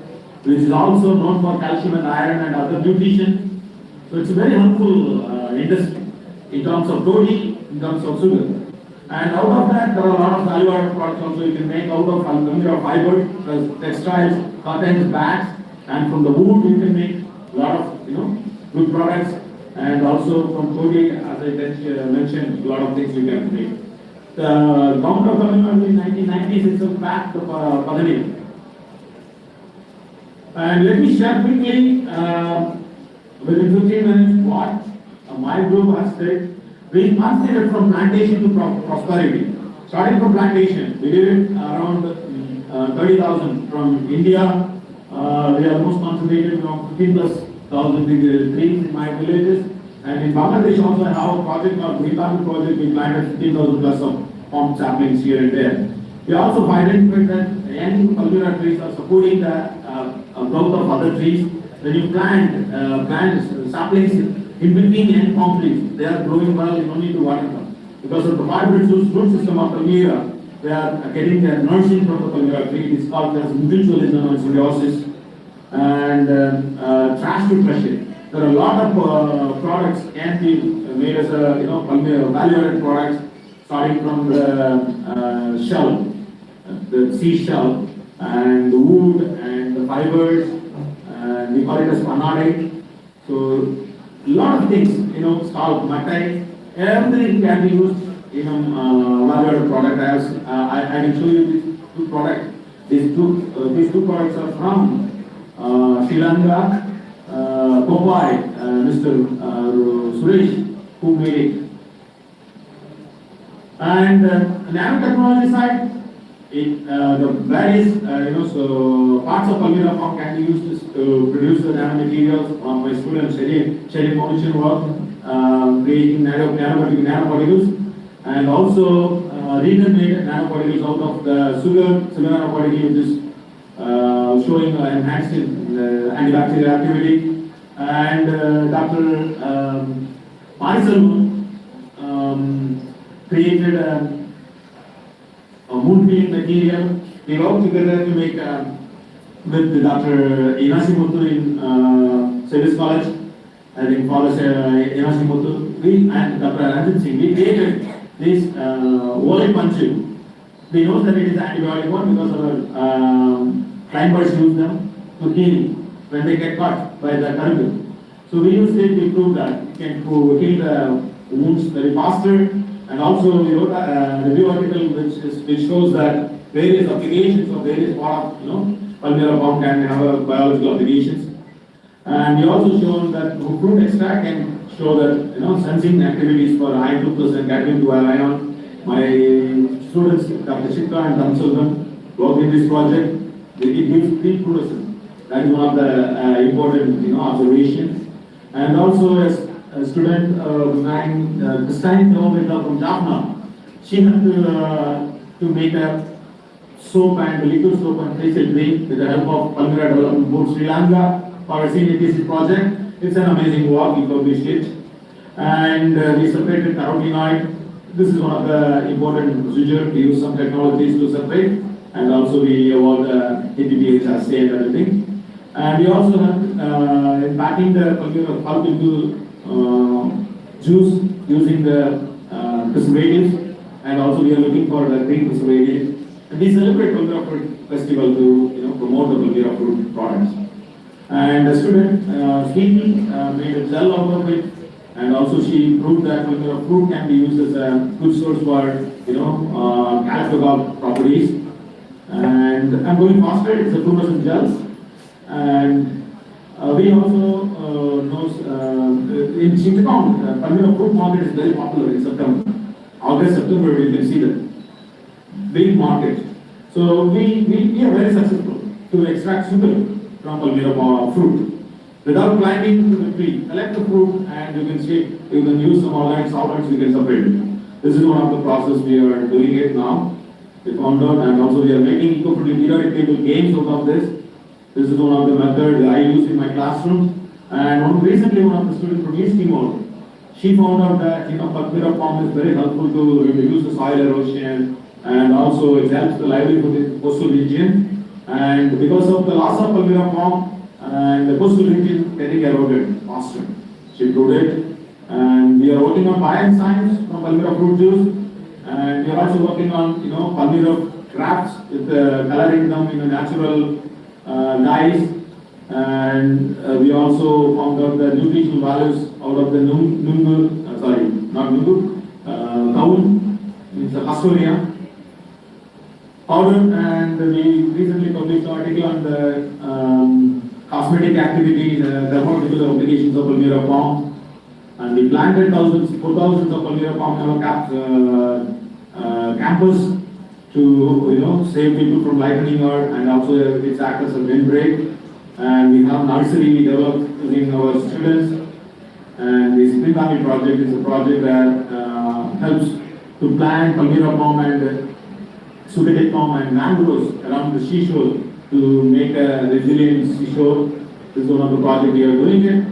which is also known for calcium and iron and other nutrition. So it's a very helpful industry in terms of todi, in terms of sugar. And out of that, there are a lot of value-added products also you can make out of palmyra fiber, textiles, cottons, bags, and from the wood you can make a lot of good products. And also from todi, as I mentioned, a lot of things you can make. The government of Tamil Nadu in 1990s itself backed the Padani. And let me share quickly, within 15 minutes, what my group has said, we considered from plantation to prosperity. Starting from plantation, we did it around 30,000 from India. We are almost concentrated on 15 plus thousand trees in my villages. And in Bangladesh also I have a project called Green project. We planted 15,000 plus of palm saplings here and there. We also identified that young palmyra trees are supporting the growth of other trees. When you plant saplings in between young palm trees, they are growing well, you don't need to water them. Because of the hybrid root system of palmyra, they are getting their nourishing from the palmyra tree. It is called as individualism and symbiosis and trash to pressure. There are a lot of products can be made as a value-added products, starting from the shell, the seashell, and the wood and the fibers, and we call it as panade. So a lot of things, salt, matai, everything can be used in value-added product. As I can show you these two products. These two products are from Sri Lanka. Mumbai, Mr. Suresh, who made it. And nanotechnology side, the various parts of palmyra palm can be used to produce the nanomaterials. My student Sherry Foundation work, creating nanoparticles, and also Regan made nanoparticles out of the sugar nanoparticle, which is showing enhanced antibacterial activity. And Dr. Marisal created a moon field material. We worked together to make with Dr. Inashimoto in Service College. I think Father Inashimoto, we and Dr. Ranjit Singh, we created this wallet punchu. We know that it is antibiotic one because our climbers use them to heal when they get caught by the current. So we use it to prove that it can heal the wounds very faster. And also we wrote a review article which shows that various applications of various parts of palmyra palm can have biological applications. And we also shown that fruit extract can show that sensing activities for high fructose and cadmium to ion. My students Dr. Chitta and Tamsulgan worked in this project. It gives pre-fluorescence. That is one of the important observations. And also as a student Christine Thermometer from Jaffna, she had to make a soap and liquid soap and facial cream with the help of Palmyra Development Board Sri Lanka for a CNTC project. It's an amazing work, we published it. And we separated carotenoid. This is one of the important procedures. We use some technologies to separate. And also we evolved APPH assay and everything. And we also have in packing the palmyra pulp into juice using the preservatives, and also we are looking for the green preservatives. And we celebrate Palmyra Fruit Festival to promote the Palmyra fruit products. And the student Sweetie made a gel out of it, and also she proved that Palmyra fruit can be used as a good source for calcium properties. And I'm going faster. It's a fluorescent gel. And we also know in Chittagong, Palmyra fruit market is very popular in September. August, September, we can see that big market. So we are very successful to extract sugar from Palmyra fruit. Without climbing to the tree, collect the fruit and you can see, you can use some organic solvents, we can separate it. This is one of the process we are doing it now. We found out, and also we are making eco-friendly periodic table games out of this. This is one of the methods I use in my classroom. And recently one of the students from East Timor, she found out that Palmyra palm is very helpful to reduce the soil erosion, and also it helps the livelihood in the coastal region. And because of the loss of Palmyra palm, and the coastal region getting eroded faster. She proved it. And we are working on bioenzymes from Palmyra fruit juice. And we are also working on Palmyra crafts with coloring them in a natural dyes. And we also found out the nutritional values out of the kaun, it's a Astoria powder. And we recently published an article on the cosmetic activities, dermatological applications of Palmyra palm. And we planted thousands, 4,000 of Palmyra palm in our campus to save people from lightning rod, and also its act as a windbreak. And we have nursery we developed using our students. And the Spring Valley project is a project that helps to plant Palmyra palm and sugatic palm and mangroves around the seashore to make a resilient seashore. This is one of the projects we are doing it.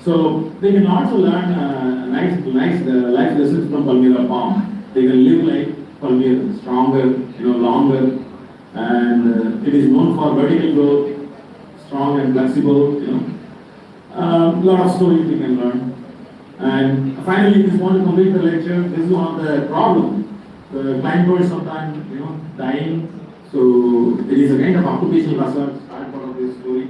So they can also learn nice life lessons from Palmyra palm. They can live like Palmyra, stronger, longer, and it is known for vertical growth, strong and flexible. Lot of stories we can learn. And finally, just want to complete the lecture. This is one of the problems. The client birds sometimes, dying. So it is a kind of occupational hazard. Start part of this story.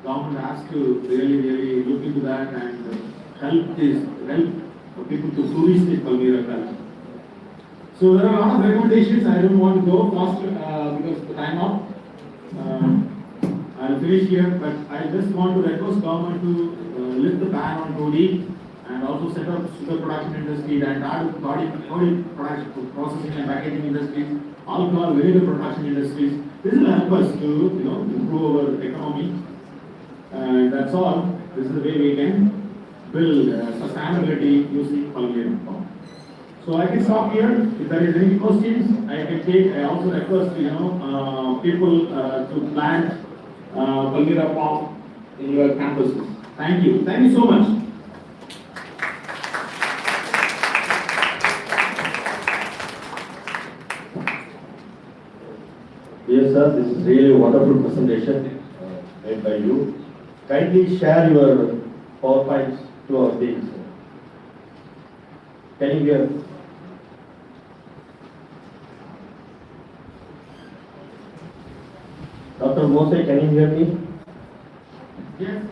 Government has to really look into that and help people to flourish this Palmyra culture. So there are a lot of recommendations. I don't want to go faster because of the time up. I'll finish here, but I just want to request government to lift the ban on 2D and also set up sugar production industry and body production, processing and packaging industries, alcohol, vinegar production industries. This will help us to improve our economy. And that's all. This is the way we can build sustainability using Palmyra palm. So I can stop here. If there is any questions, I can take. I also request people to plant Palmyra palm in your campuses. Thank you. Thank you so much. Yes, sir. This is really a wonderful presentation made by you. Kindly share your PowerPoints to our teams. Can you hear? Dr. Mose, can you hear me? Yes.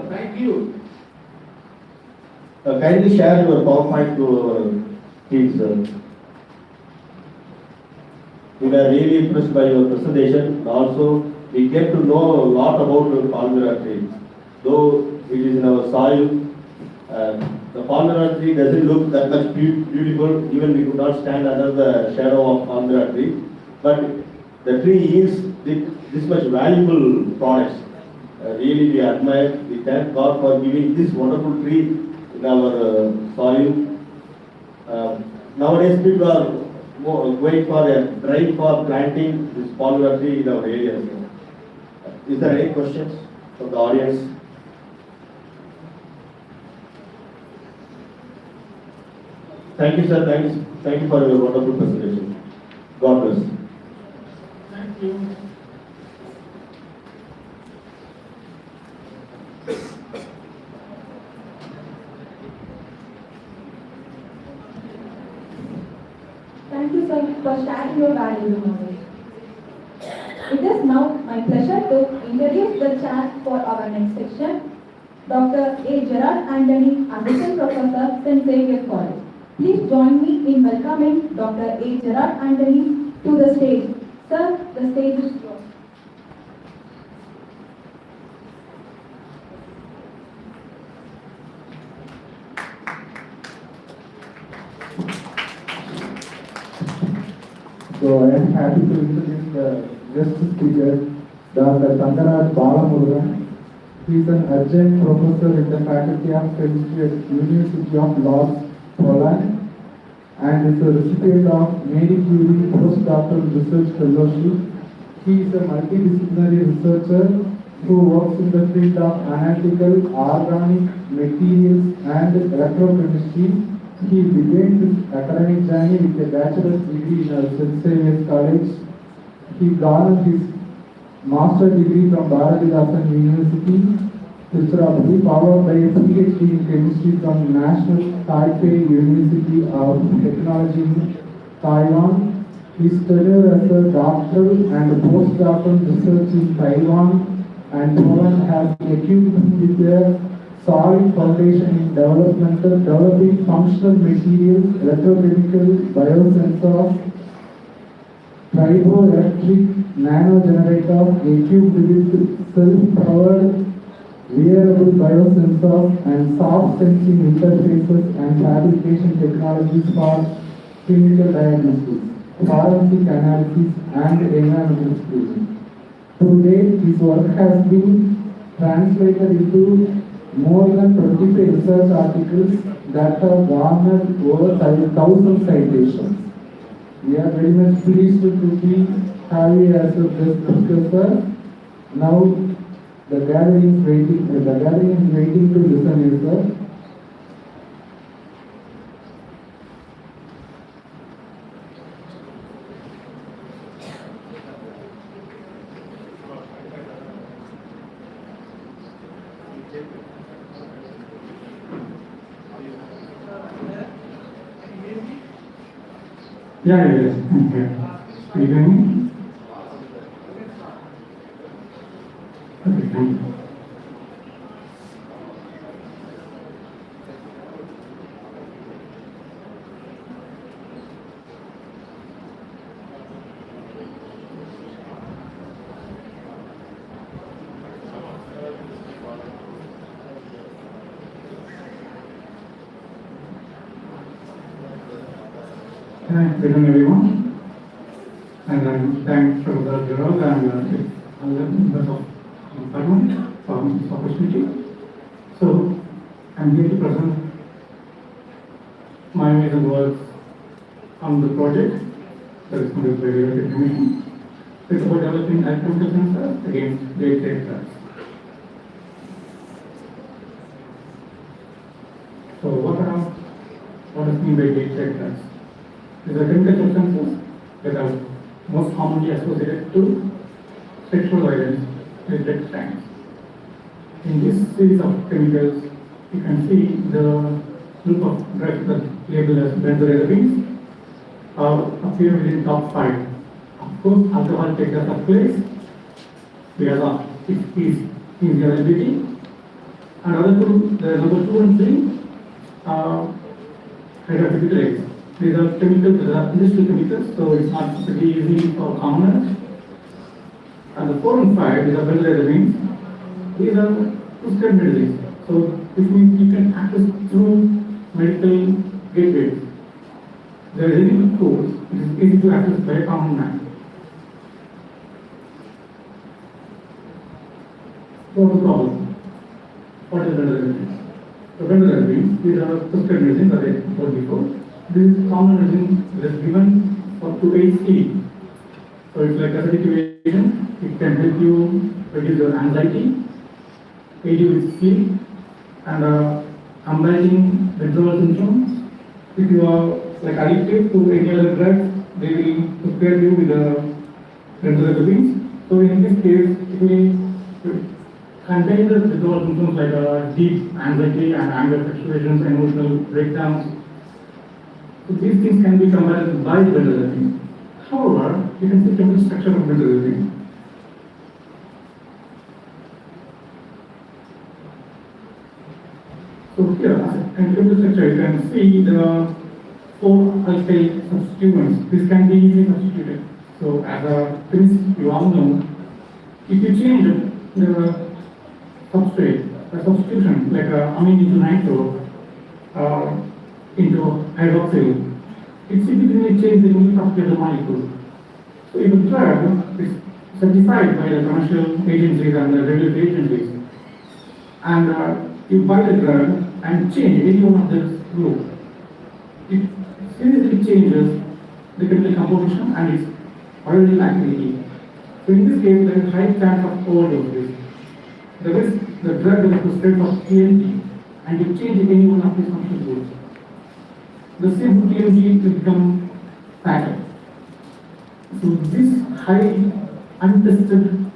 Thank you. Kindly share your PowerPoint to our teams, sir. We were really impressed by your presentation. Also, we get to know a lot about the Palmyra tree. Though it is in our soil, the Palmyra tree doesn't look that much beautiful. Even we could not stand under the shadow of Palmyra tree. But the tree yields this much valuable products. Really, we admire. We thank God for giving this wonderful tree in our soil. Nowadays, people are going for a drive for planting this Palmyra tree in our areas. Is there any questions from the audience? Thank you, sir. Thank you for your wonderful presentation. God bless. Thank you. Thank you, sir, for sharing your valuable knowledge. It is now my pleasure to introduce the chair for our next section, Dr. A. Gerard Anthony, Assistant Professor, St. Xavier College. Please join me in welcoming Dr. A. Gerard Anthony to the stage. Sir, the stage is yours. So I am happy to introduce the guest speaker, Dr. Tangaraj Balamurugan. He is an adjunct professor in the Faculty of Chemistry at University of Lodz, Poland, and is a recipient of Marie Curie Postdoctoral Research Fellowship. He is a multidisciplinary researcher who works in the field of analytical, organic, materials, and electrochemistry. He began his academic journey with a bachelor's degree in St. Xavier's College. He garnered his master's degree from Bharathidasan University, Tiruchirappalli, followed by a PhD in chemistry from National Taipei University of Technology in Taiwan. He studied as a doctoral and postdoctoral research in Taiwan and Poland, has been equipped with a solid foundation in developing functional materials, electrochemical, biosensors, triboelectric nanogenerator equipped with self-powered wearable biosensors and soft sensing interfaces and fabrication technologies for clinical diagnostics, forensic analysis, and environmental screening. To date, his work has been translated into more than 25 research articles that have garnered over 5,000 citations. We are very much pleased to be having as a guest professor. Now the gathering is waiting to listen you, sir. Yeah. Okay. Can you hear me? Okay, thank you. Welcome everyone, and I thank Professor Gerald and other members of the department for this opportunity. So, I'm here to present my amazing works on the project that is conducted by the Xaverian Commission. It's about developing chemical sensors against day-to-day threats. So, what does mean by day-to-day threats? These are chemical substances that are most commonly associated to sexual violence related crimes. In this series of chemicals, you can see the group of drugs that labeled as benzodiazepines appear within top 5. Of course, alcohol takes the first place because of its easy availability. And other two, the number 2 and 3 are hydroxybutyrates. These are chemicals, these are industrial chemicals, so it's not pretty easy for commoners. And the 4 and 5, these are benzodiazepines. These are prescribed medicines. So which means you can access through medical gateways. There is any course, it is easy to access by a common man. So the problem, what is benzodiazepines? So benzodiazepines, these are prescribed medicines that I told before. This is common medicine that is given to aid sleep. So it's like a medication. It can help you reduce your anxiety, aid you with sleep, and combating withdrawal symptoms. If you are like addicted to any other drugs, they will prescribe you with benzodiazepines. So in this case, it will contain the withdrawal symptoms like deep anxiety and anger fluctuations, emotional breakdowns. So these things can be combated by benzodiazepine. However, you can see chemical structure of benzodiazepine. So here, in chemical structure, you can see the 4 alkyl substituents. This can be easily substituted. So as a chemist, you all know, if you change the substrate, a substitution like amine into nitro, into hydroxyl, it significantly changes the unique property of the molecule. So if a drug is certified by the commercial agencies and the regulatory agencies, and you buy the drug and change any one of this group, it seriously changes the chemical composition and its biological activity. So in this case, there is high chance of overdose. The drug is prescribed for TNT, and you change any one of these functional groups, the same TNT will become fatal. So this high untested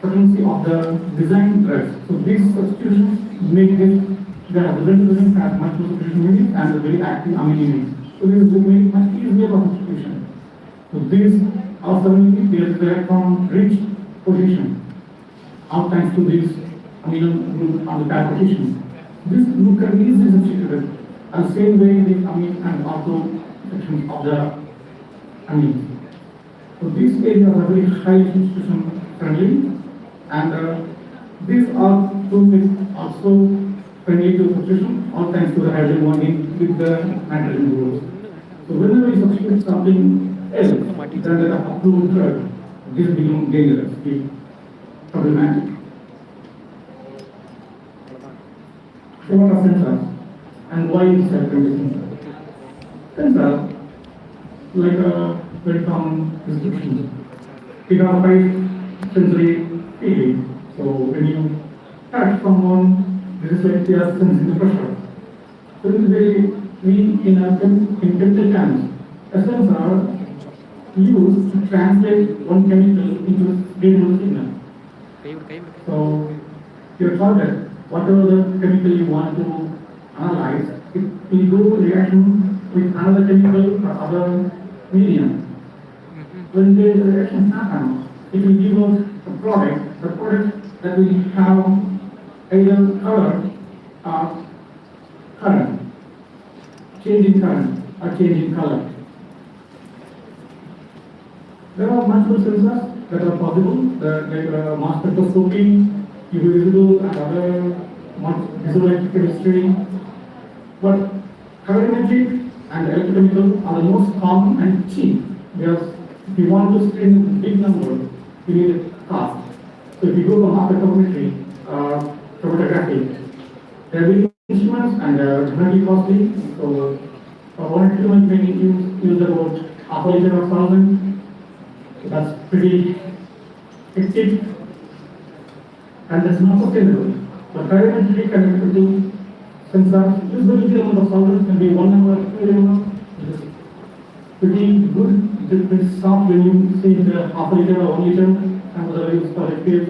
potency of the design drugs. So these substitutions make this that have the doesn't have much substitution units and a very active amine unit. So this will make it much easier for substitution. So these are suddenly there is electron rich position out thanks to this amino group on the pair position. This group can be easily substituted. And same way with amine and also sections of the amines. So these areas are very highly substitution friendly, and These are two things also friendly to substitution, all thanks to the hydrogen bonding with the nitrogen groups. So whenever you substitute something else than the approved drug, this becomes dangerous, problematic. So what are sensors and why is self-repeat sensor? Sensor, like a very common description, it has 5 sensory feeling. So when you touch someone, this is like they are sensing the pressure. So this is very, in chemical terms, a sensor used to translate one chemical into a readable signal. So your target, whatever the chemical you want to analyze, it will go reaction with another chemical or other medium. When the reaction happens, it will give us a product, that will have either color or current, change in current or change in color. There are multiple sensors that are possible, like mass spectroscopy, UV visible, and other visual chemistry. But colorimetric and electrochemical are the most common and cheap, because if you want to screen a big number, you need a cost. So if you go for mass spectrometry, chromatography, there are big instruments and definitely costly. So for 1 instrument, we use about half a liter of solvent. So that's pretty hectic, and that's not sustainable. But colorimetric and electrical sensors, usually the amount of solvent can be 1 hour, 2 hours. It's pretty good. It is soft when you see the half a liter or 1 liter, and the use for HPLC.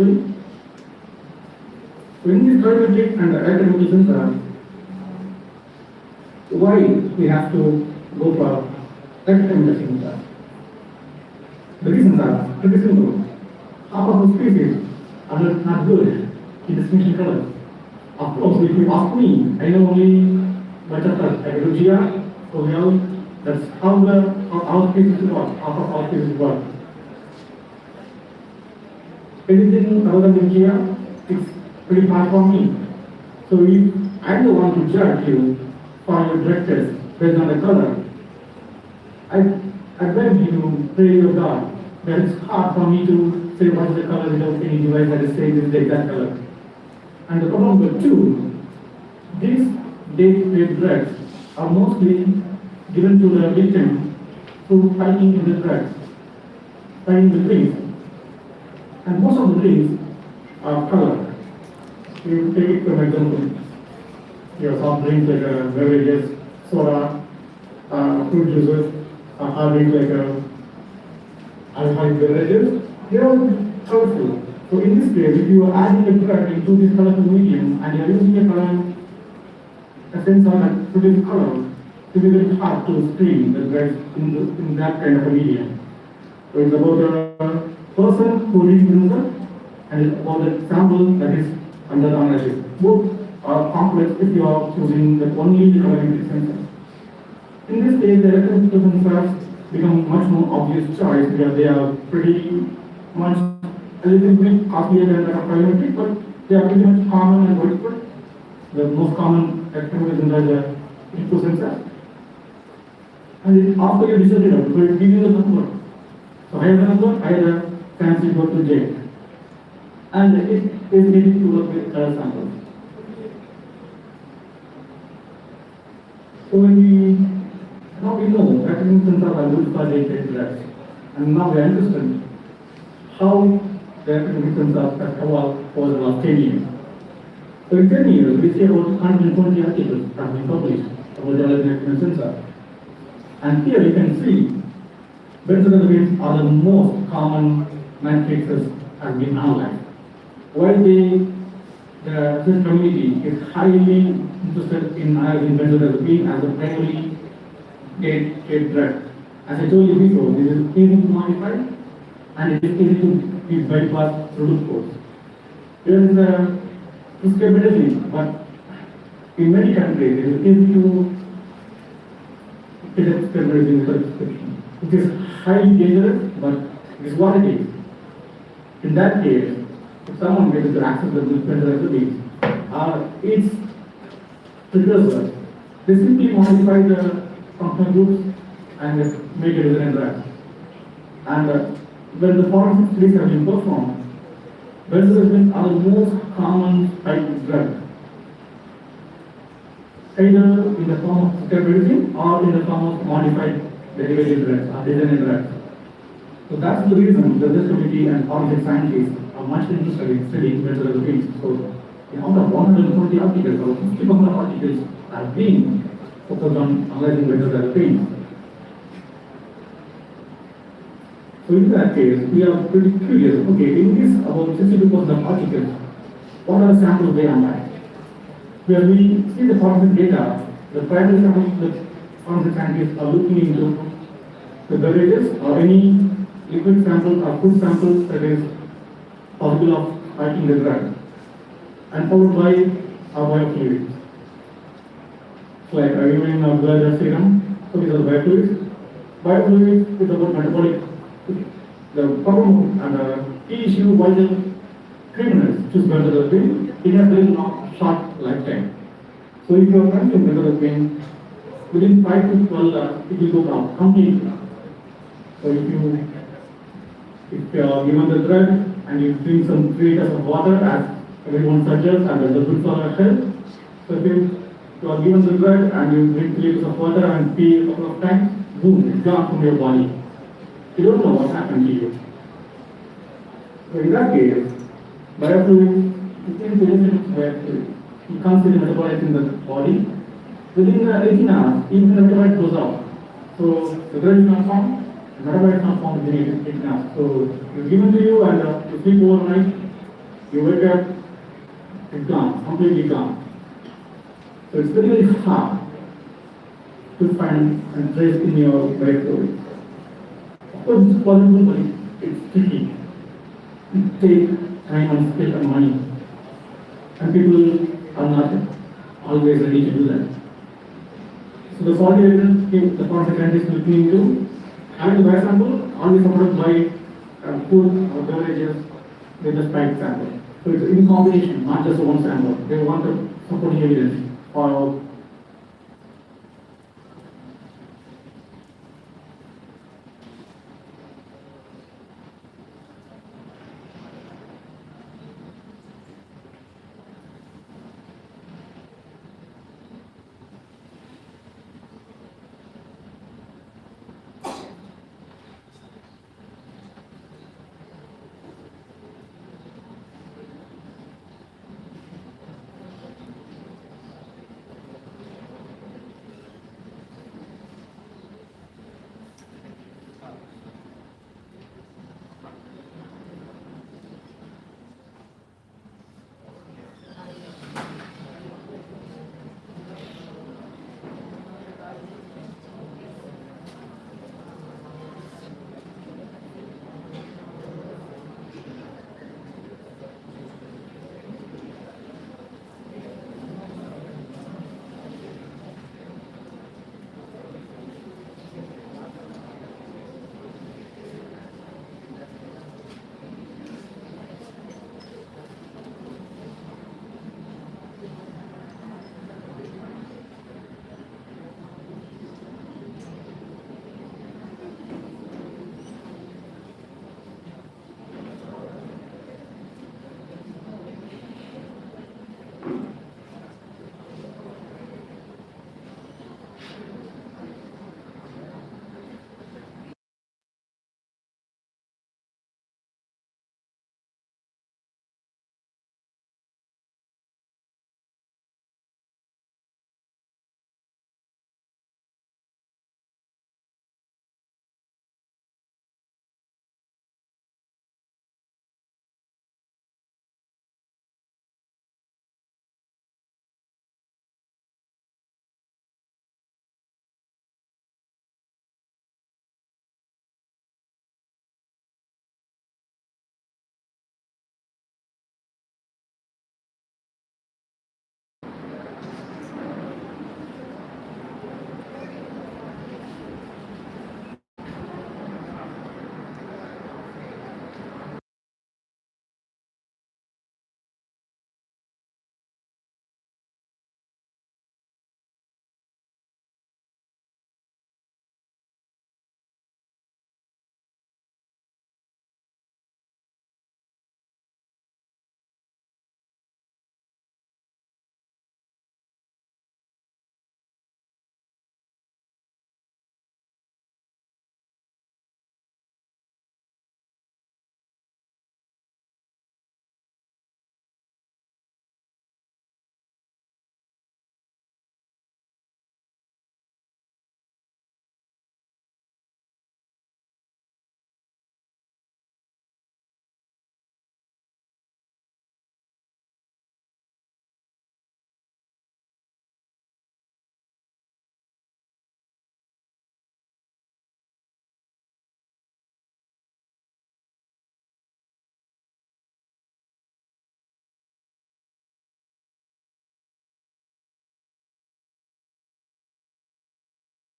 When this colorimetric and electrochemical sensor, why we have to go for electrochemical sensor? The reasons are pretty simple. Half of the species are not good in distinction colors. Of course, if you ask me, I know only Butterfly, Agrogia, Covial, that's how our species work, half of our species work. Anything other than Agrogia, it's pretty hard for me. So if I don't want to judge you for your drug test based on the color, I beg you, pray your God, that it's hard for me to say what is the color without any device that is saying this is the exact color. And the problem number 2, these date-based drugs are mostly given to the victim through fighting in the drugs, fighting the drinks. And most of the drinks are colored. You take it for example, your soft drinks like beverages, soda, fruit juices, hard drinks like alcoholic beverages, they are colorful. So in this case, if you are adding a drug into this colorful medium and you are using a sensor that produces color, it will be very hard to screen the drugs in that kind of a medium. So it's about a person who is user and it's about the sample that is under the analysis. Both are complex if you are choosing only the colorimetric sensor. In this case, the electrochemical sensors become much more obvious choice because they are pretty much a little bit costlier than the colorimetric, but they are pretty much common and widespread. The most common electrochemical sensors are electro sensors. And after you result it out, so it gives you the number. So higher the number, higher the chance you go to J. And it is needed to work with color samples. So now we know electrochemical sensors are good for data drugs. And now we understand how the electrochemical sensors have evolved over the last 10 years. So in 10 years, we see about 120 articles have been published about the electrochemical sensor. And here you can see benzodiazepines are the most common matrices has been analyzed. While the research community is highly interested in analyzing benzodiazepine as a primary gate drug. As I told you before, this is easy to modify and it is easy to be bypassed through glucose. There is a prescription, but in many countries it is easy to get a prescription without prescription. It is highly dangerous, but it is what it is. In that case, it's someone gets to access the filter recipes, it's precursor. They simply modify the functional groups and make it as an drug. And when the forensic studies have been performed, benzodiazepines are the most common type of drug, either in the form of tetrabenazine or in the form of modified derivative drugs or designer drugs. So that's the reason the research committee and forensic scientists are much interested in studying benzodiazepines. So out of 120 articles, or 50% of articles are being focused on analyzing benzodiazepines. So in that case, we are pretty curious. Okay, in this about 62% of articles, what are the samples they analyze? Where we see the forensic data, the primary samples the forensic scientists are looking into the beverages or any liquid samples or food samples that is possible of fighting the drug, and followed by our biofluids. So like urine or blood or serum, so these are the biofluids. Biofluids is about metabolic. The problem and the key issue why the criminals choose benzodiazepine, it has very long, short lifetime. So if you are consuming benzodiazepine, within 5 to 12 hours, it will go down completely. So if you are given the drug and you drink some 3 liters of water, as everyone suggests, and as the good for our health, so if you are given the drug and you drink 3 liters of water and pee a couple of times, boom, it's gone from your body. You don't know what happened to you. So in that case, biofluids, it can be where you can't see the metabolites in the body. Within 18 hours, even the metabolite goes out. So the drug is not formed, the metabolite is not formed within 18 hours. So it's given to you and you sleep overnight, you wake up, it's gone, completely gone. So it's very, very hard to find and trace in your biofluids. Of course, it's possible, but it's tricky. It takes time and skill and money. And people are not always ready to do that. So the solid evidence the forensic scientists looking into having the biosample always supported by food or beverages with the spike sample. So it's in combination, not just one sample. They want the supporting evidence for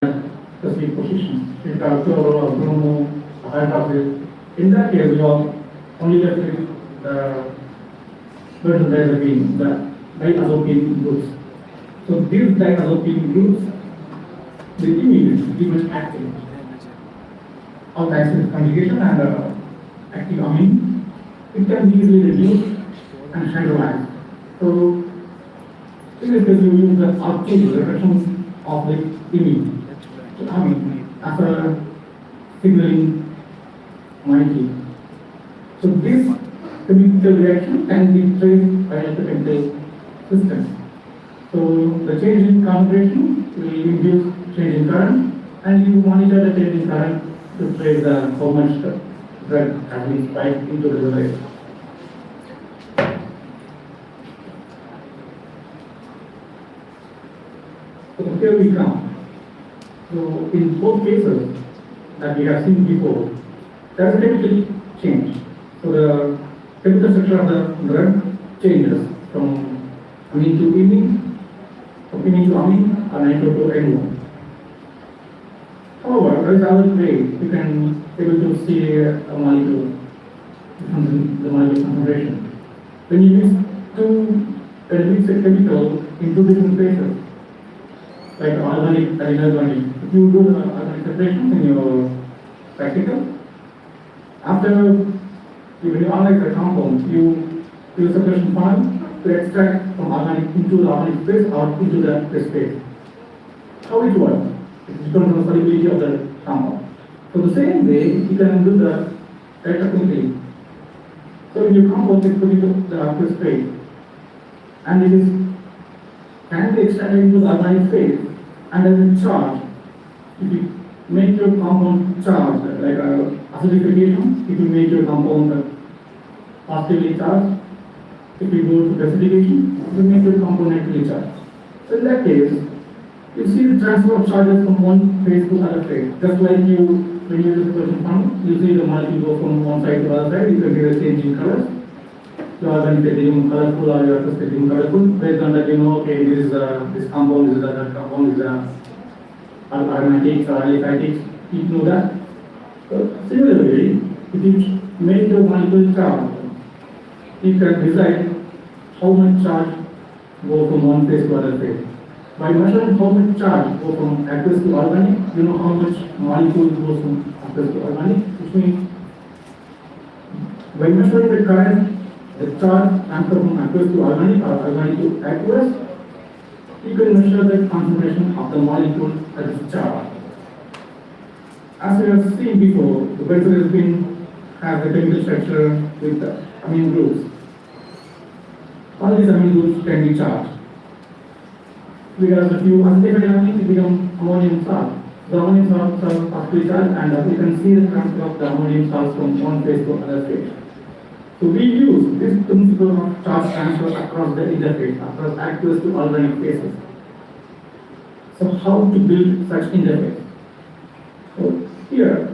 specific position. If the alcohol or bromo or hydroxide, in that case, you are only left with the benzodiazepine, the diazepine groups. So these diazepine groups, the immune active. All the acid conjugation and active amine, it can be easily reduced and hydrolyzed. So in this case, you use the R2 reduction of the imine to amine as a signaling molecule. So this chemical reaction can be traced by the chemical system. So the change in concentration will induce change in current, and you monitor the change in current to trace the how much drug has been spiked into the device. So here we come. So in both cases that we have seen before, there is a chemical change. So the chemical structure of the drug changes from amine to imine, from imine to amine, or nitro to NO. However, there is another way you can able to see a molecule, the molecule concentration. When you mix a chemical in two different phases, like organic and inorganic, if you do the organic separation in your practical, after when you analyze the compound, you use a separation funnel to extract from organic into the organic phase or into the phase phase. How it works? It depends on the solubility of the compound. So the same way, you can do the technically. So when your compound is put into the aqueous phase, and it is can be extracted into the organic phase, and as a charge, if you make your compound charged, like acidification, it will make your compound positively charged. If you go to gasification, it will make your compound negatively charged. So in that case, you see the transfer of charges from one phase to other phase. Just like when you use the separation funnel, you see the molecule go from one side to the other side, you can get a change in colors. You are going to get colorful or you are just getting colorful. Based on that, you know, okay, this compound, this is that compound, this is aromatics or aliphatics. You know that. So similarly, if you make your molecule charge, you can decide how much charge go from one phase to other phase. By measuring how much charge goes from aqueous to organic, you know how much molecule goes from aqueous to organic, which means by measuring the current, the charge transfer from aqueous to organic or organic to aqueous, you can measure the concentration of the molecule that is charged. As we have seen before, the benzodiazepine has a chemical structure with the amine groups. All these amine groups can be charged. Because if you acidify amine, it becomes ammonium salt. The ammonium salts are positively charged, and you can see the transfer of the ammonium salts from one phase to another phase. So we use this principle of charge transfer across the interface, across aqueous to organic phases. So how to build such interface? So here,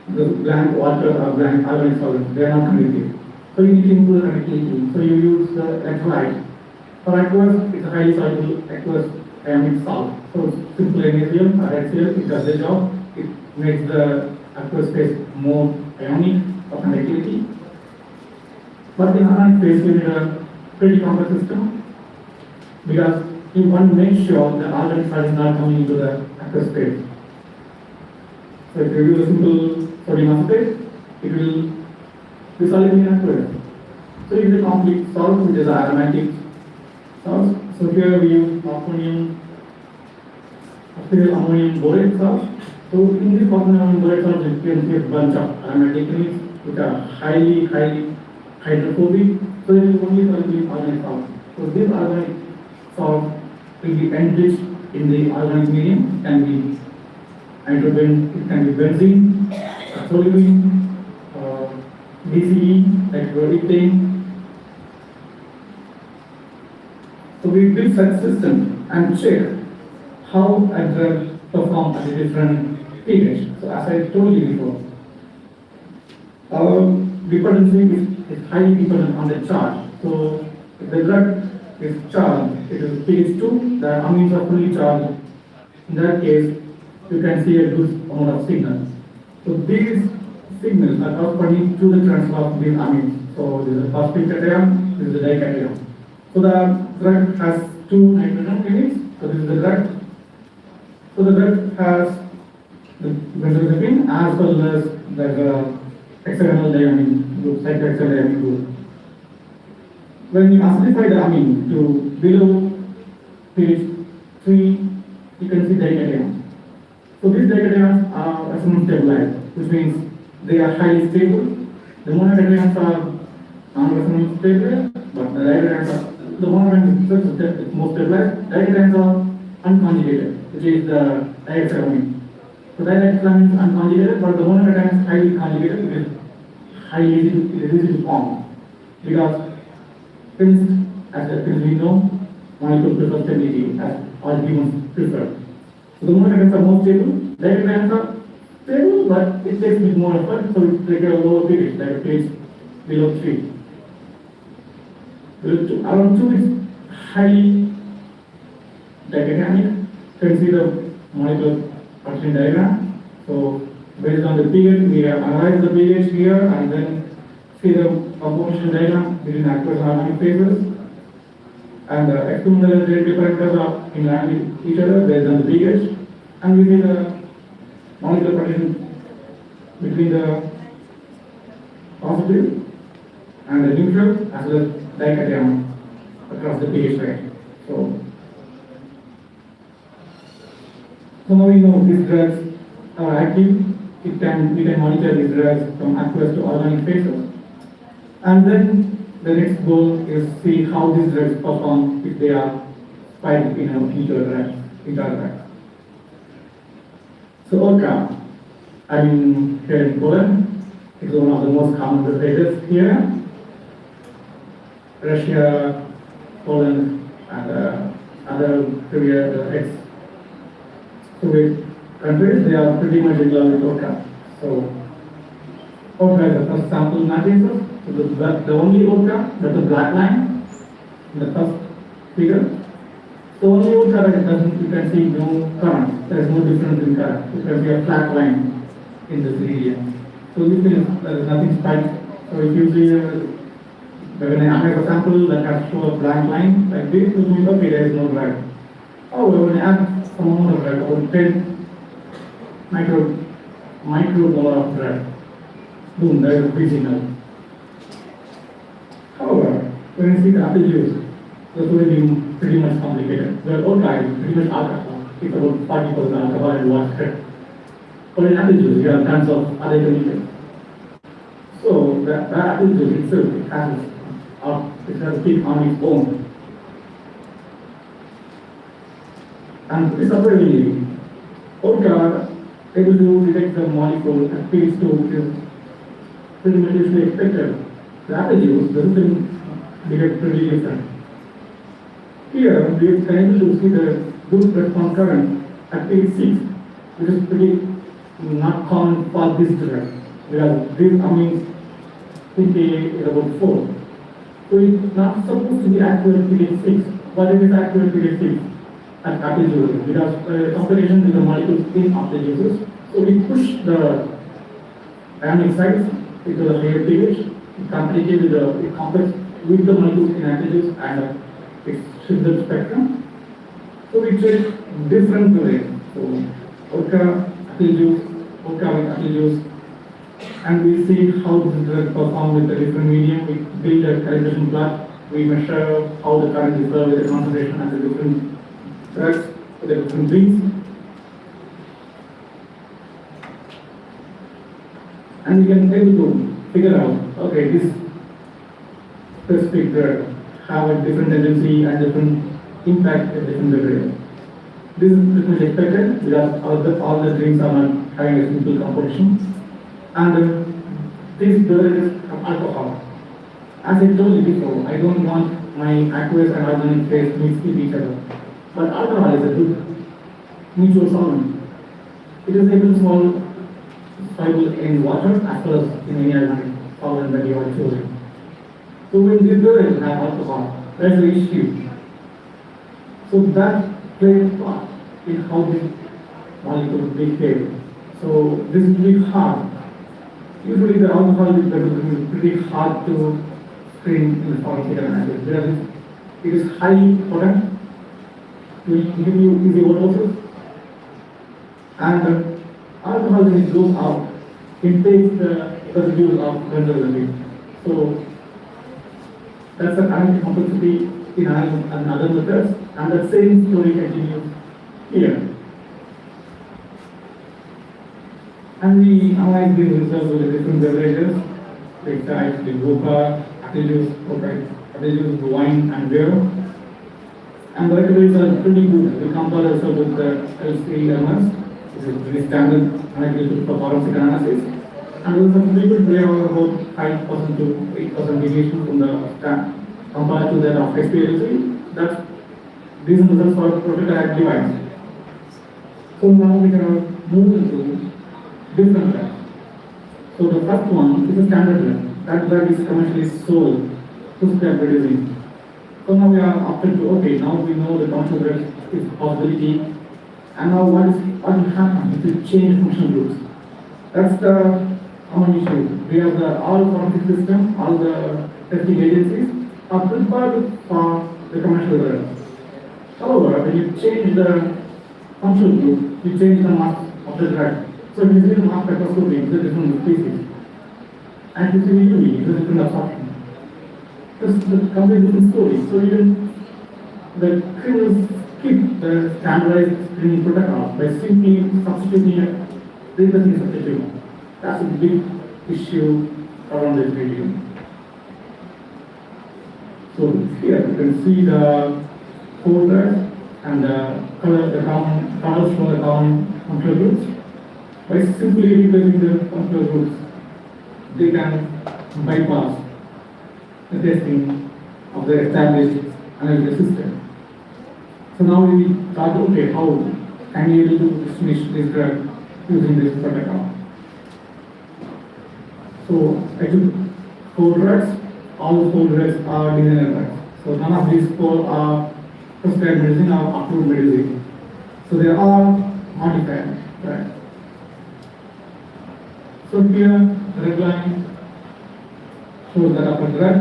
the blank water or blank organic solvents, they are not conductive. So you need to improve the conductivity. So you use the electrolyte. For aqueous, it's a highly soluble aqueous ionic salt. So simple NaCl or HCl, it does the job. It makes the aqueous phase more ionic or conductivity. But in organic phase, we need a pretty complex system because you want to make sure the organic salt is not coming into the aqueous phase. So if you use a simple sodium acetate, it will be soluble in aqueous. So you use a complete salt, which is aromatic salts. So here we use ammonium borate salt. So in this ammonium borate salt, you can see a bunch of aromatic units which are highly hydrophobic. So it is only soluble in organic salt. So this organic salt will be enriched in the organic medium. It can be hydrogen, it can be benzene, toluene, DCE, like ethane. So we build such system and check how a drug performs at a different pH. So as I told you before, our dependency is highly dependent on the charge. So if the drug is charged, it is pH 2, the amines are fully charged. In that case, you can see a good amount of signals. So these signals are corresponding to the transfer of these amines. So this is a phosphate cation, this is a dication. So the drug has two nitrogen units. So this is the drug. So the drug has the benzodiazepine as well as the hexagonal diamine group, cyclohexyl diamine group. When you acidify the amine to below pH 3, you can see dications. So these dications are resonance stabilized, which means they are highly stable. The monocations are non-resonance stable, but the dications are the monocation is more stabilized. Dications are unconjugated, which is the diethylamine. So diethylamine is unconjugated, but the monocation is highly conjugated, which is highly easy to form. Because since, as we know, molecule prefers stability as all humans prefer. So the monocations are more stable. Dications are stable, but it takes a bit more effort, so it takes a lower pH, like a pH below 3. Around 2 is highly dicatonic. You can see the molecular function diagram. So based on the pH, we have analyzed the pH here and then see the composition diagram between aqueous and organic phases. And the experimental rate parameters are in line with each other based on the pH. And we see the molecular partition between the positive and the neutral as well as dication across the pH range. So now we know these drugs are active. We can monitor these drugs from aqueous to organic phases. And then the next goal is see how these drugs perform if they are spiked in a drug. So ORCA, here in Poland, is one of the most common respirators here. Russia, Poland, and other previous ex-Soviet countries, they are pretty much in love with ORCA. So ORCA is the first sample matrices. So the only ORCA, that's a black line in the first figure. So only ORCA that doesn't, you can see no current. There is no difference in current. You can see a flat line in this area. So this means there is nothing spiked. So if you see when I have a sample that has shown a blank line like this, it means okay, there is no drug. However, when I add some amount of drug, about 10 micromolar of drug, boom, there is a big signal. However, when you see the apple juice, that's already pretty much complicated. Where ORCA is pretty much alcohol. It's about 40% alcohol and water. But in apple juice, you have tons of other chemicals. So the apple juice itself, it has a kick on its own. And it's surprisingly, ORCA able to detect the molecule at pH 2, which is pretty much usually expected. The apple juice doesn't detect pretty different. Here, we are able to see the good response current at pH 6, which is pretty not common for this drug, because this amines pKa is about 4. So it's not supposed to be accurate pH 6, but it is accurate pH 6 at apple juice, because comparison with the molecules in apple juices. So we push the ionic sites into the higher pH, it complicates it complex with the molecules in apple juice and its sugar spectrum. So we check different ways. So ORCA, apple juice, ORCA with apple juice, and we see how this drug performs with the different medium. We build a calibration plot. We measure how the current differs with the concentration and the different drugs with the different beans. And we can able to figure out, okay, this specific drug have a different tendency and different impact at different areas. This is pretty much expected because all the drinks are not having a simple composition. And this derivatives of alcohol. As I told you before, I don't want my aqueous and organic phase mixed with each other. But alcohol is a good mutual solvent. It is able to soluble in water as well as in any organic solvent that you are choosing. So when these derivatives have alcohol, that's the issue. So that plays a part in how this molecule behave. So this is really hard. Usually the alcohol is pretty hard to screen in the pharmaceutical analysis because it is highly potent, will give you easy overdoses, and alcohol when it goes out, it takes the residues of benzodiazepine. So that's the current complexity in other methods, and the same story continues here. And we analyze these results with different beverages, like the vodka, apple juice, wine, and beer. And the results are pretty good. We compare the result with the LC-MS, which is very standard analytical for forensic analysis. And there is a pretty good way of about 5% to 8% deviation from the stand compared to that of XPLC. That's these results for prototype device. So now we can move into different drugs. So the first one is a standard drug. That drug is commercially sold to start producing. So now we are up to okay, now we know the commercial drug is a possibility. And now what will happen if you change functional groups? That's the common issue. We have all forensic system, all the testing agencies are prepared for the commercial drug. However, when you change the functional group, you change the mass of the drug. So if you see the mass spectroscopy, it's a different species. And if you see the UV, it's a different absorption. This is a completely different story. So even the criminals skip the standardized screening protocol by simply substituting a reversing substitute. That's a big issue around this video. So here you can see the folders and the colors for the common functional groups. By simply replacing the functional groups, they can bypass the testing of the established analytical system. So now we thought, okay, how can we able to distinguish this drug using this protocol? So I took 4 drugs. All the 4 drugs are designer drugs. So none of these 4 are prescribed medicine or approved medicine. So they are modified drugs. So here the red line shows that of a drug,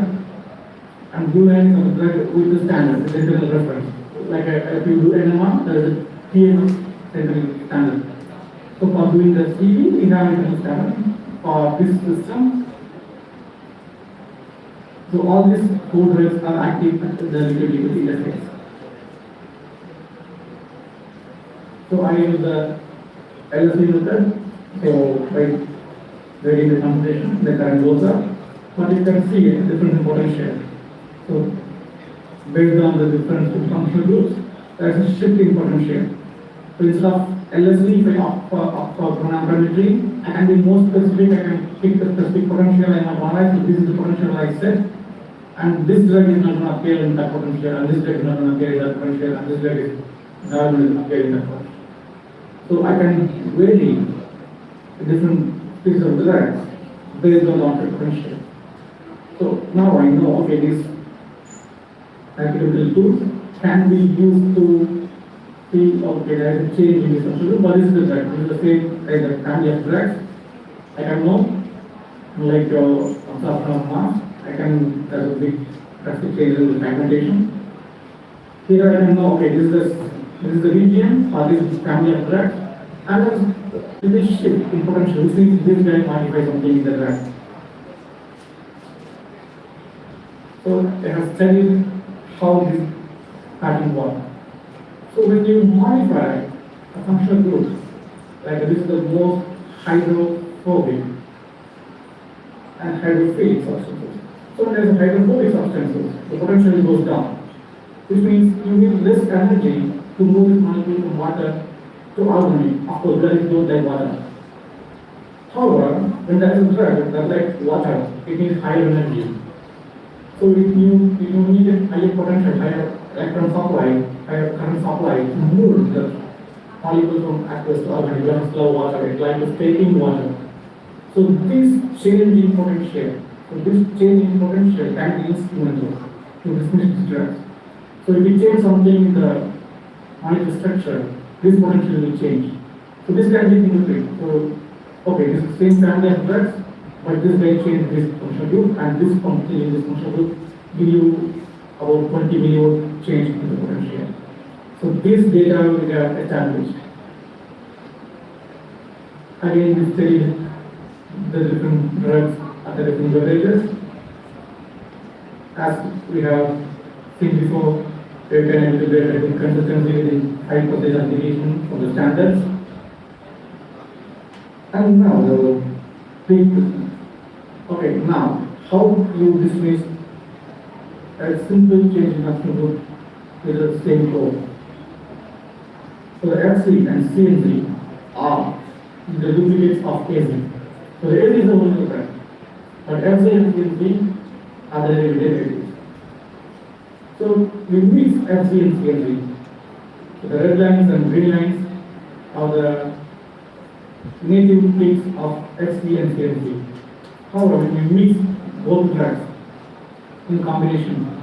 and blue line is of a drug with the standard, the internal reference. Like if you do enema, there is a TMS internal standard. So for doing the CV, we have internal standard for this system. So all these 4 drugs are active at the liquid interface. So I use the LSD method. So by reading the computation, the current goes up, but you can see a difference in potential. So based on the difference in functional groups, there is a shift in potential. So instead of LSD, if I opt for parametry, I can be more specific. I can pick the specific potential I want to analyze. So this is the potential I set, and this drug is not going to appear in that potential, and this drug is not going to appear in that potential, and this drug is not going to appear in that potential. So I can vary the different species of drugs based on the potential. So now I know, okay, these analytical tools can be used to see, okay, there is a change in this substitute, but this is the drug. This is the same as the family of drugs. I can know, like absorption of mass, I can, there's a big drastic change in the fragmentation. Here I can know, okay, this is the region or this is family of drugs, and there is a shift in potential, which means this guy modifies something in the drug. So they have studied how this pattern works. So when you modify a functional group, like this is the most hydrophobic and hydrophilic substances. So when there is a hydrophobic substances, the potential goes down, which means you need less energy to move this molecule from water to organic. Of course, there is no like water. However, when there is a drug that like water, it needs higher energy. So if you need a higher potential, higher electron supply, higher current supply to move the molecule from aqueous to organic, you have slow water, it's like a taking water. So this change in potential, can be instrumental to distinguish these drugs. So if we change something in the molecular structure, this potential will change. So this can be fingerprint. So, okay, this is same family of drugs, but this guy changed this functional group, and this function in this functional group give you about 20 millivolt change in the potential. So this data we have established. Again, we studied the different drugs at the different dosages. As we have seen before, we can integrate the consistency within 5% of deviation from the standards. And now the big question. Okay, now how you dismiss a simple change in action group with the same code? So the FC and CNC are the duplicates of AZ. So the AZ is the only difference, but FC and CNC are the derivatives. So we mix FC and CNC. So the red lines and green lines are the native peaks of FC and CNC. However, when we mix both drugs in combination,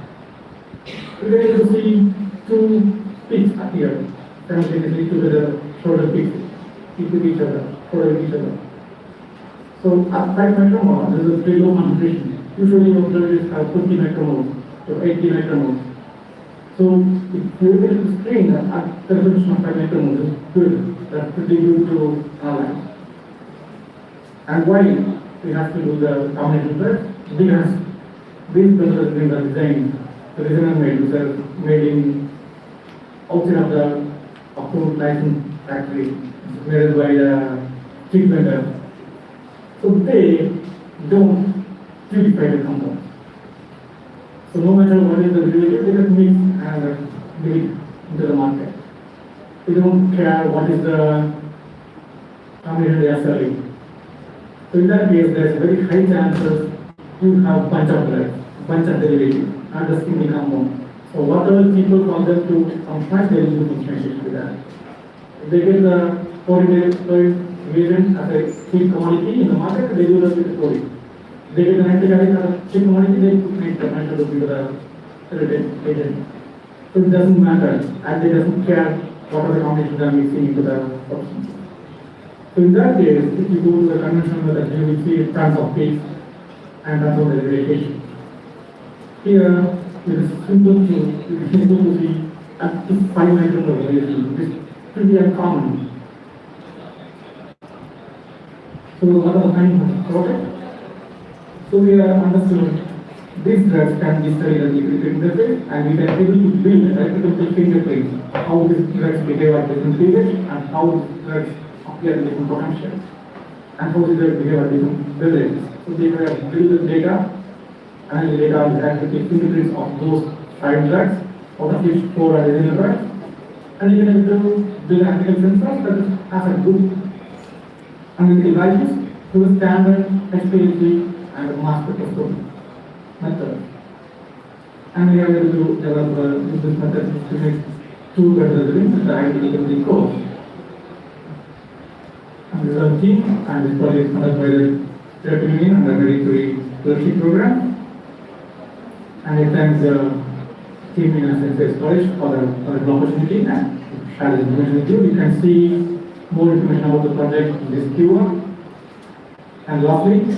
we are able to see two peaks appear simultaneously to the shoulder peaks equal each other, shoulder each other. So at 5 micromolar, there is a very low concentration. Usually your drugs have 50 micromolar to 80 micromolar. So if you are able to screen at the resolution of 5 micromolar, is good. That's pretty good to analyze. And why we have to do the combination drugs? Because these processes are designed, the resonance made, which are made in outside of the approved license factory, made by the chip vendor. So they don't purify the compounds. So no matter what is the derivative, they just mix and give it into the market. They don't care what is the combination they are selling. So in that case, there is very high chances you have bunch of drugs, bunch of derivatives, not the single compound. So whatever people call them to functionalize, they will do functionalization with that. If they get the foreign reagent as a cheap commodity in the market, they do that with the coding. If they get the nitric acid as a cheap commodity, they make the nitric acid into the agent. So it doesn't matter, and they doesn't care what are the combinations they are mixing into the substance. So in that case, if you go to the conventional method, you will see tons of peaks and tons of derivative. Here, it is simple to, you are able to see up to 5 micromolar variation, which is pretty uncommon. So what are the findings of it? So we have understood these drugs can be studied at the electrical interface, and we can able to build electrical fingerprints, how these drugs behave at different periods and how these drugs appear in different potentials, and how these drugs behave at different periods. So they have built the data, and the data is electrical fingerprints of those 5 drugs, out of which 4 are original drugs, and you can able to build electrical sensors that has a good analytical values to the standard HPLC and mass spectroscopy method. And we are able to develop this method to make 2 better results in the IEEE course. And this is our team, and this project is conducted by the European Union and the Military Leadership Program. And I thank the team in Science College for the opportunity and share this information with you. You can see more information about the project in this QR. And lastly,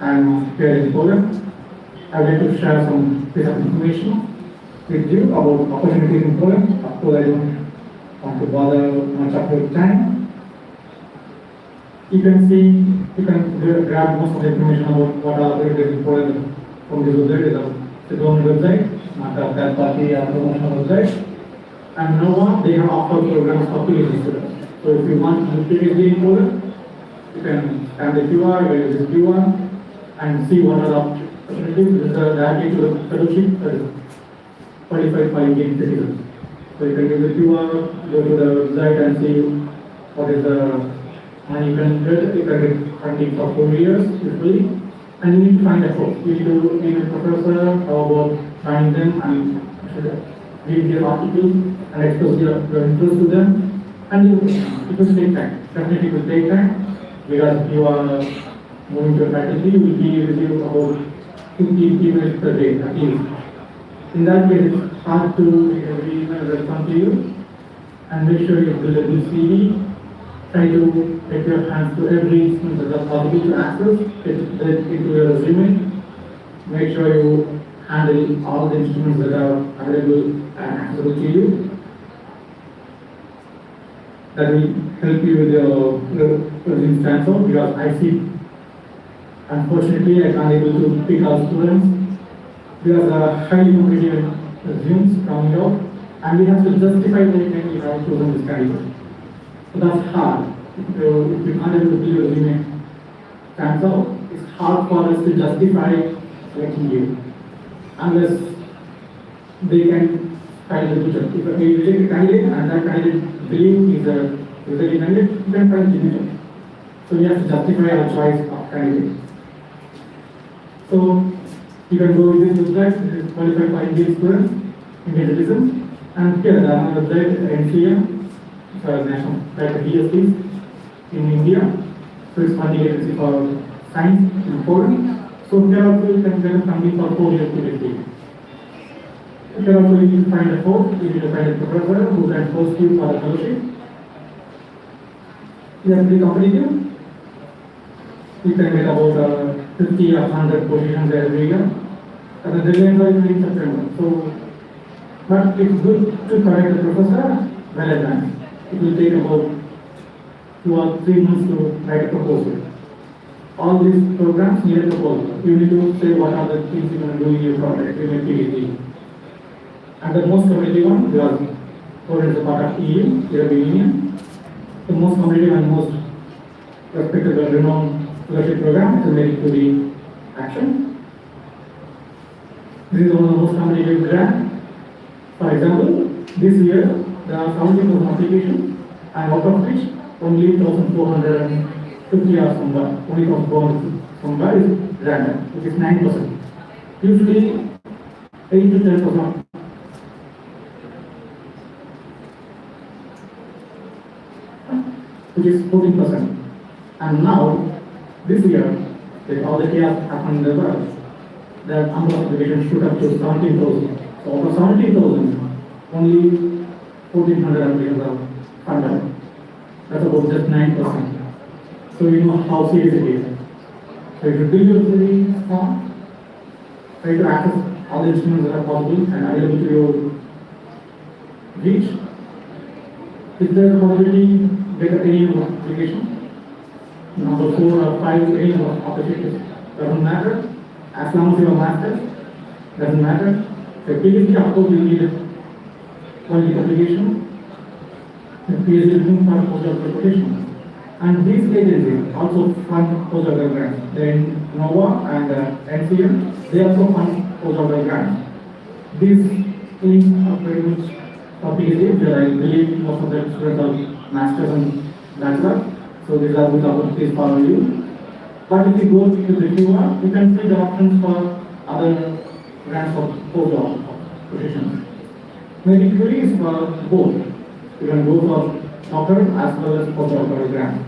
I'm here in Poland. I would like to share some piece of information with you about opportunities in Poland. Of course, I don't want to bother much of your time. You can see, you can grab most of the information about what are opportunities in Poland from this website. It's a government website, not a third party or promotional website. And now they have offered programs for PhD students. So if you want to do PhD in Poland, you can scan the QR, you can use this QR and see what are the opportunities. This is directly to the fellowship that is qualified for Indian citizens. So you can use the QR, go to the website and see what is the, and you can get funding for 4 years usually. And you need to find a course. You need to meet a professor, how about find them and read their articles and expose your interest to them. And it will take time. Definitely it will take time because you are moving to a faculty, you will be receiving about 50 emails per day at least. In that case, it's hard to make every email respond to you. And make sure you build a good CV try to get your hands to every instrument that is possible to access, get that into your resume. Make sure you handle all the instruments that are available and accessible to you. That will help you with your resume standpoint, because I see, unfortunately, I can't able to pick our students because there are highly competitive resumes coming out, and we have to justify why we have chosen this category. So that's hard. If you can't able to build your resume stands out, it's hard for us to justify selecting you unless they can find the picture. If we reject a candidate and that candidate believes he's a candidate, you can find the picture. So we have to justify our choice of candidate. So you can go with this website. This is qualified for Indian students, Indian citizens, and here there are website NCM, national like DSPs in India. So it's funding agency for science and coding. So here also you can get a funding for 4 years to degree. Here also you need to find a course, you need to find a professor who can host you for a fellowship. You are pretty competitive. You can get about 50 or 100 positions every year. And the deadlines are in September. So, but it's good to correct the professor well advanced. It will take about 2 or 3 months to write a proposal. All these programs need a proposal. You need to say what are the things you're going to do in your project, in your PhD. And the most competitive one, because Poland is a part of EU, European Union. The most competitive and most respected and renowned fellowship program is related to the action. This is one of the most competitive grants. For example, this year there are 70,000 applications, and out of which only 1,450 are somewhere, only 1,400 somewhere is granted, which is 9%. Usually 8 to 10%. Which is 14%. And now, this year, with all the chaos happened in the world, the number of applications shoot up to 17,000. So out of 17,000, only 1,400 applications are funded. That's about just 9%. So you know how serious it is. So if you build your CV strong, try to access all the instruments that are possible and available to your reach. If there is a possibility, get any application. Number 4 or 5, any opportunities. Doesn't matter. As long as you have masters, doesn't matter. The PhD, of course, you need one application. The PhD is looking for postdoctoral application. And these agencies also fund postdoctoral grants. Then NOVA and NCM, they also fund postdoctoral grants. These links are very much for PhD, where I believe most of the students are masters and bachelor. So these are good opportunities for you. But if you go to the QR, you can see the options for other grants for postdoc positions. Maybe queries for both. You can go for doctor as well as postdoctoral grant.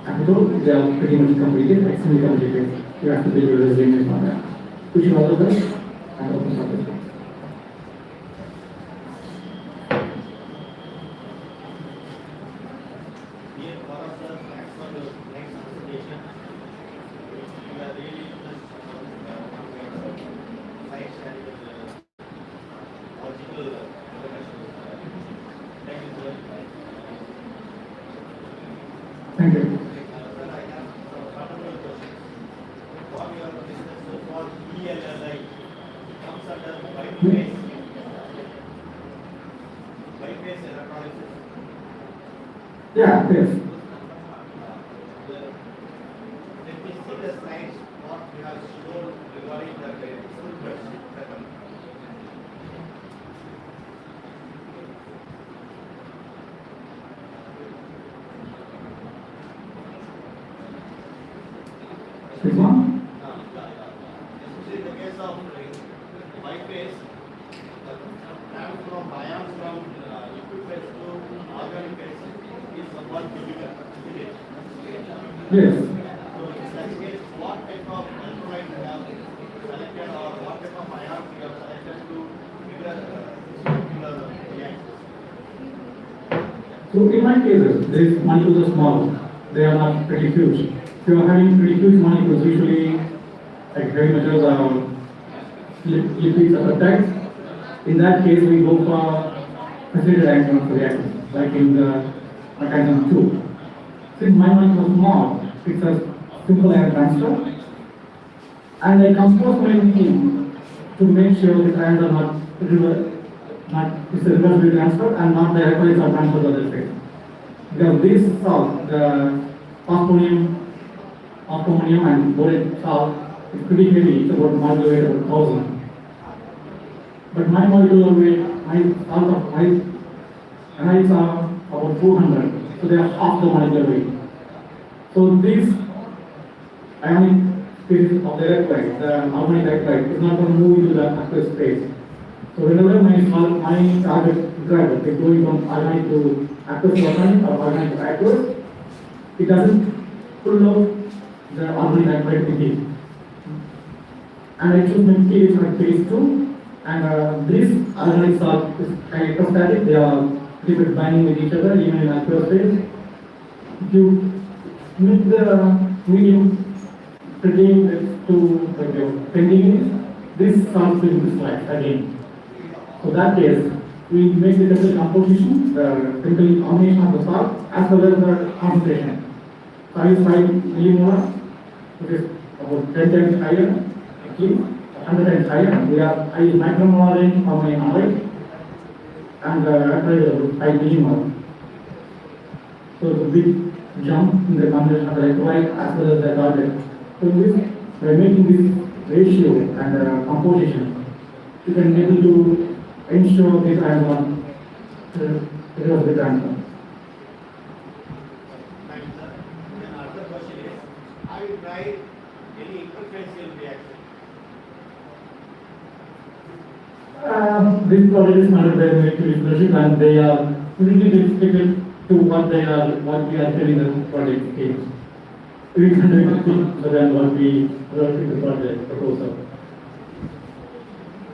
And so they are pretty much completed, extremely completed. You have to build your resume for that. Wish you all the best and open for Thank you. Yeah, yes. Let me see the slides what we have shown regarding the filters. This one? Especially in the case of white phase, from ions from liquid phase to organic phase is somewhat difficult. Yes. So in that case, what type of electrolyte you have selected or what type of ions you have selected to trigger this particular reaction? So in my cases, these molecules are small. They are not pretty huge. If you are having pretty huge molecules, usually like heavy metals or lipids or peptides, in that case we go for facilitated action reactions, like in the mechanism 2. Since my molecule is small, it's a simple ion transfer, and I compose my team to make sure the ions are not it's a reversible transfer and not the electrolytes are transferred to the other side. Because this salt, the osmonium and borate salt is pretty heavy, it's about molecular weight about 1000. But my molecular weight, my anions are about 400, so they are half the molecular weight. So this ionic species of the electrolyte, the harmonic electrolyte, is not going to move into the aqueous space. So whenever my target driver is going from ionic to aqueous to organic or organic to aqueous, it doesn't pull out the organic electrolyte with it. And I choose my pH at phase 2, and these organic salts is electrostatic, they are little bit binding with each other even in aqueous phase. If you make the medium pretty to 10 degrees, this salt will crystallize again. So that case, we make the chemical composition, the chemical combination of the salt as well as the concentration. So I use 5 millimolar, which is about 10 times higher, actually 100 times higher. I use micromolar range for my analyte, and actually about 5 millimolar. So it's a big jump in the concentration of the electrolyte as well as the target. So by making this ratio and composition, you can be able to ensure this ions are reversible transfer. Thank you, sir. Then another question is, have you tried any interferential reaction? This project is managed by the Military Leadership, and they are really restricted to what we are telling the project aims. We can do anything other than what we wrote in the project proposal.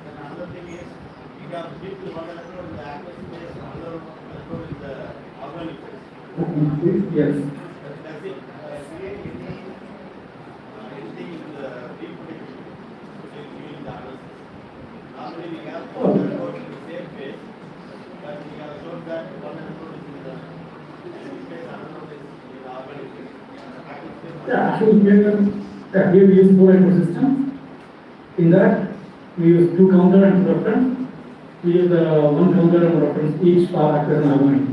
And another thing is, you have people one electrode in the aqueous phase, another electrode in the organic phase. Yes. Does it create anything in the reproduction during the analysis? Normally we have two electrodes in the same phase, but we have shown that one electrode is in the aqueous phase, another is in the organic phase. Yeah, actually here we use 4 electrode systems. In that, we use 2 counter and 2 reference. We use 1 counter and reference each for aqueous and organic.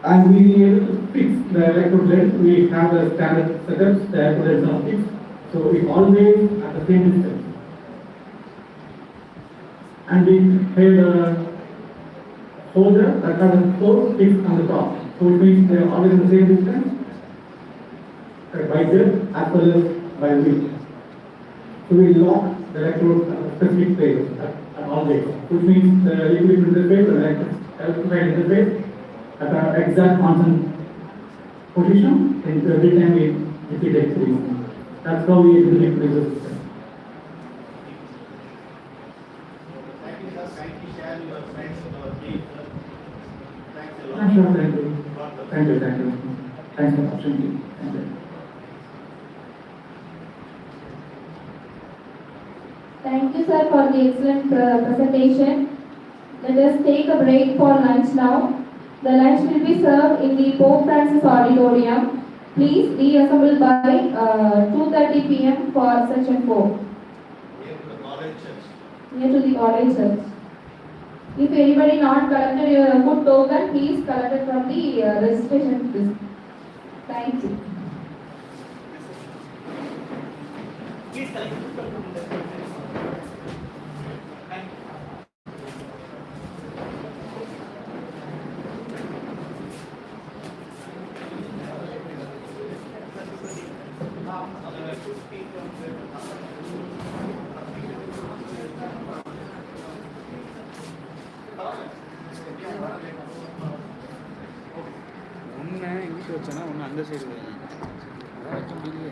And we able to fix the electrode length. We have the standard setups, the electrode lengths are fixed. So it always at the same distance. And we have the holder that has a source fixed on the top. So it means they are always in the same distance by depth as well as by width. So we lock the electrodes at a specific place at always, which means the equilibrium interface and electrified interface at an exact constant position, and every time we repeat the experiment. That's how we reproduce the system. Thank you, sir. Thank you, share your friends with our team, sir. Thanks a lot. Sure, thank you. God bless. Thank you, thank you. Thanks for the opportunity. Thank you. Thank you, sir, for the excellent presentation. Let us take a break for lunch now. The lunch will be served in the Pope Francis Auditorium. Please reassemble by 2:30 p.m. for section 4, Here to the college church. near to the college church. If anybody not collected your food token, please collect it from the registration desk. Thank you. Please collect. Thank you. ஒன்று English வச்சேன்னா ஒன்று அந்த side அதான் வச்ச முடியலையே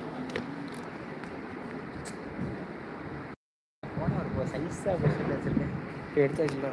போனால் இருக்கும் சைஸாக வச்சுருக்கேன் எடுத்தாச்சுல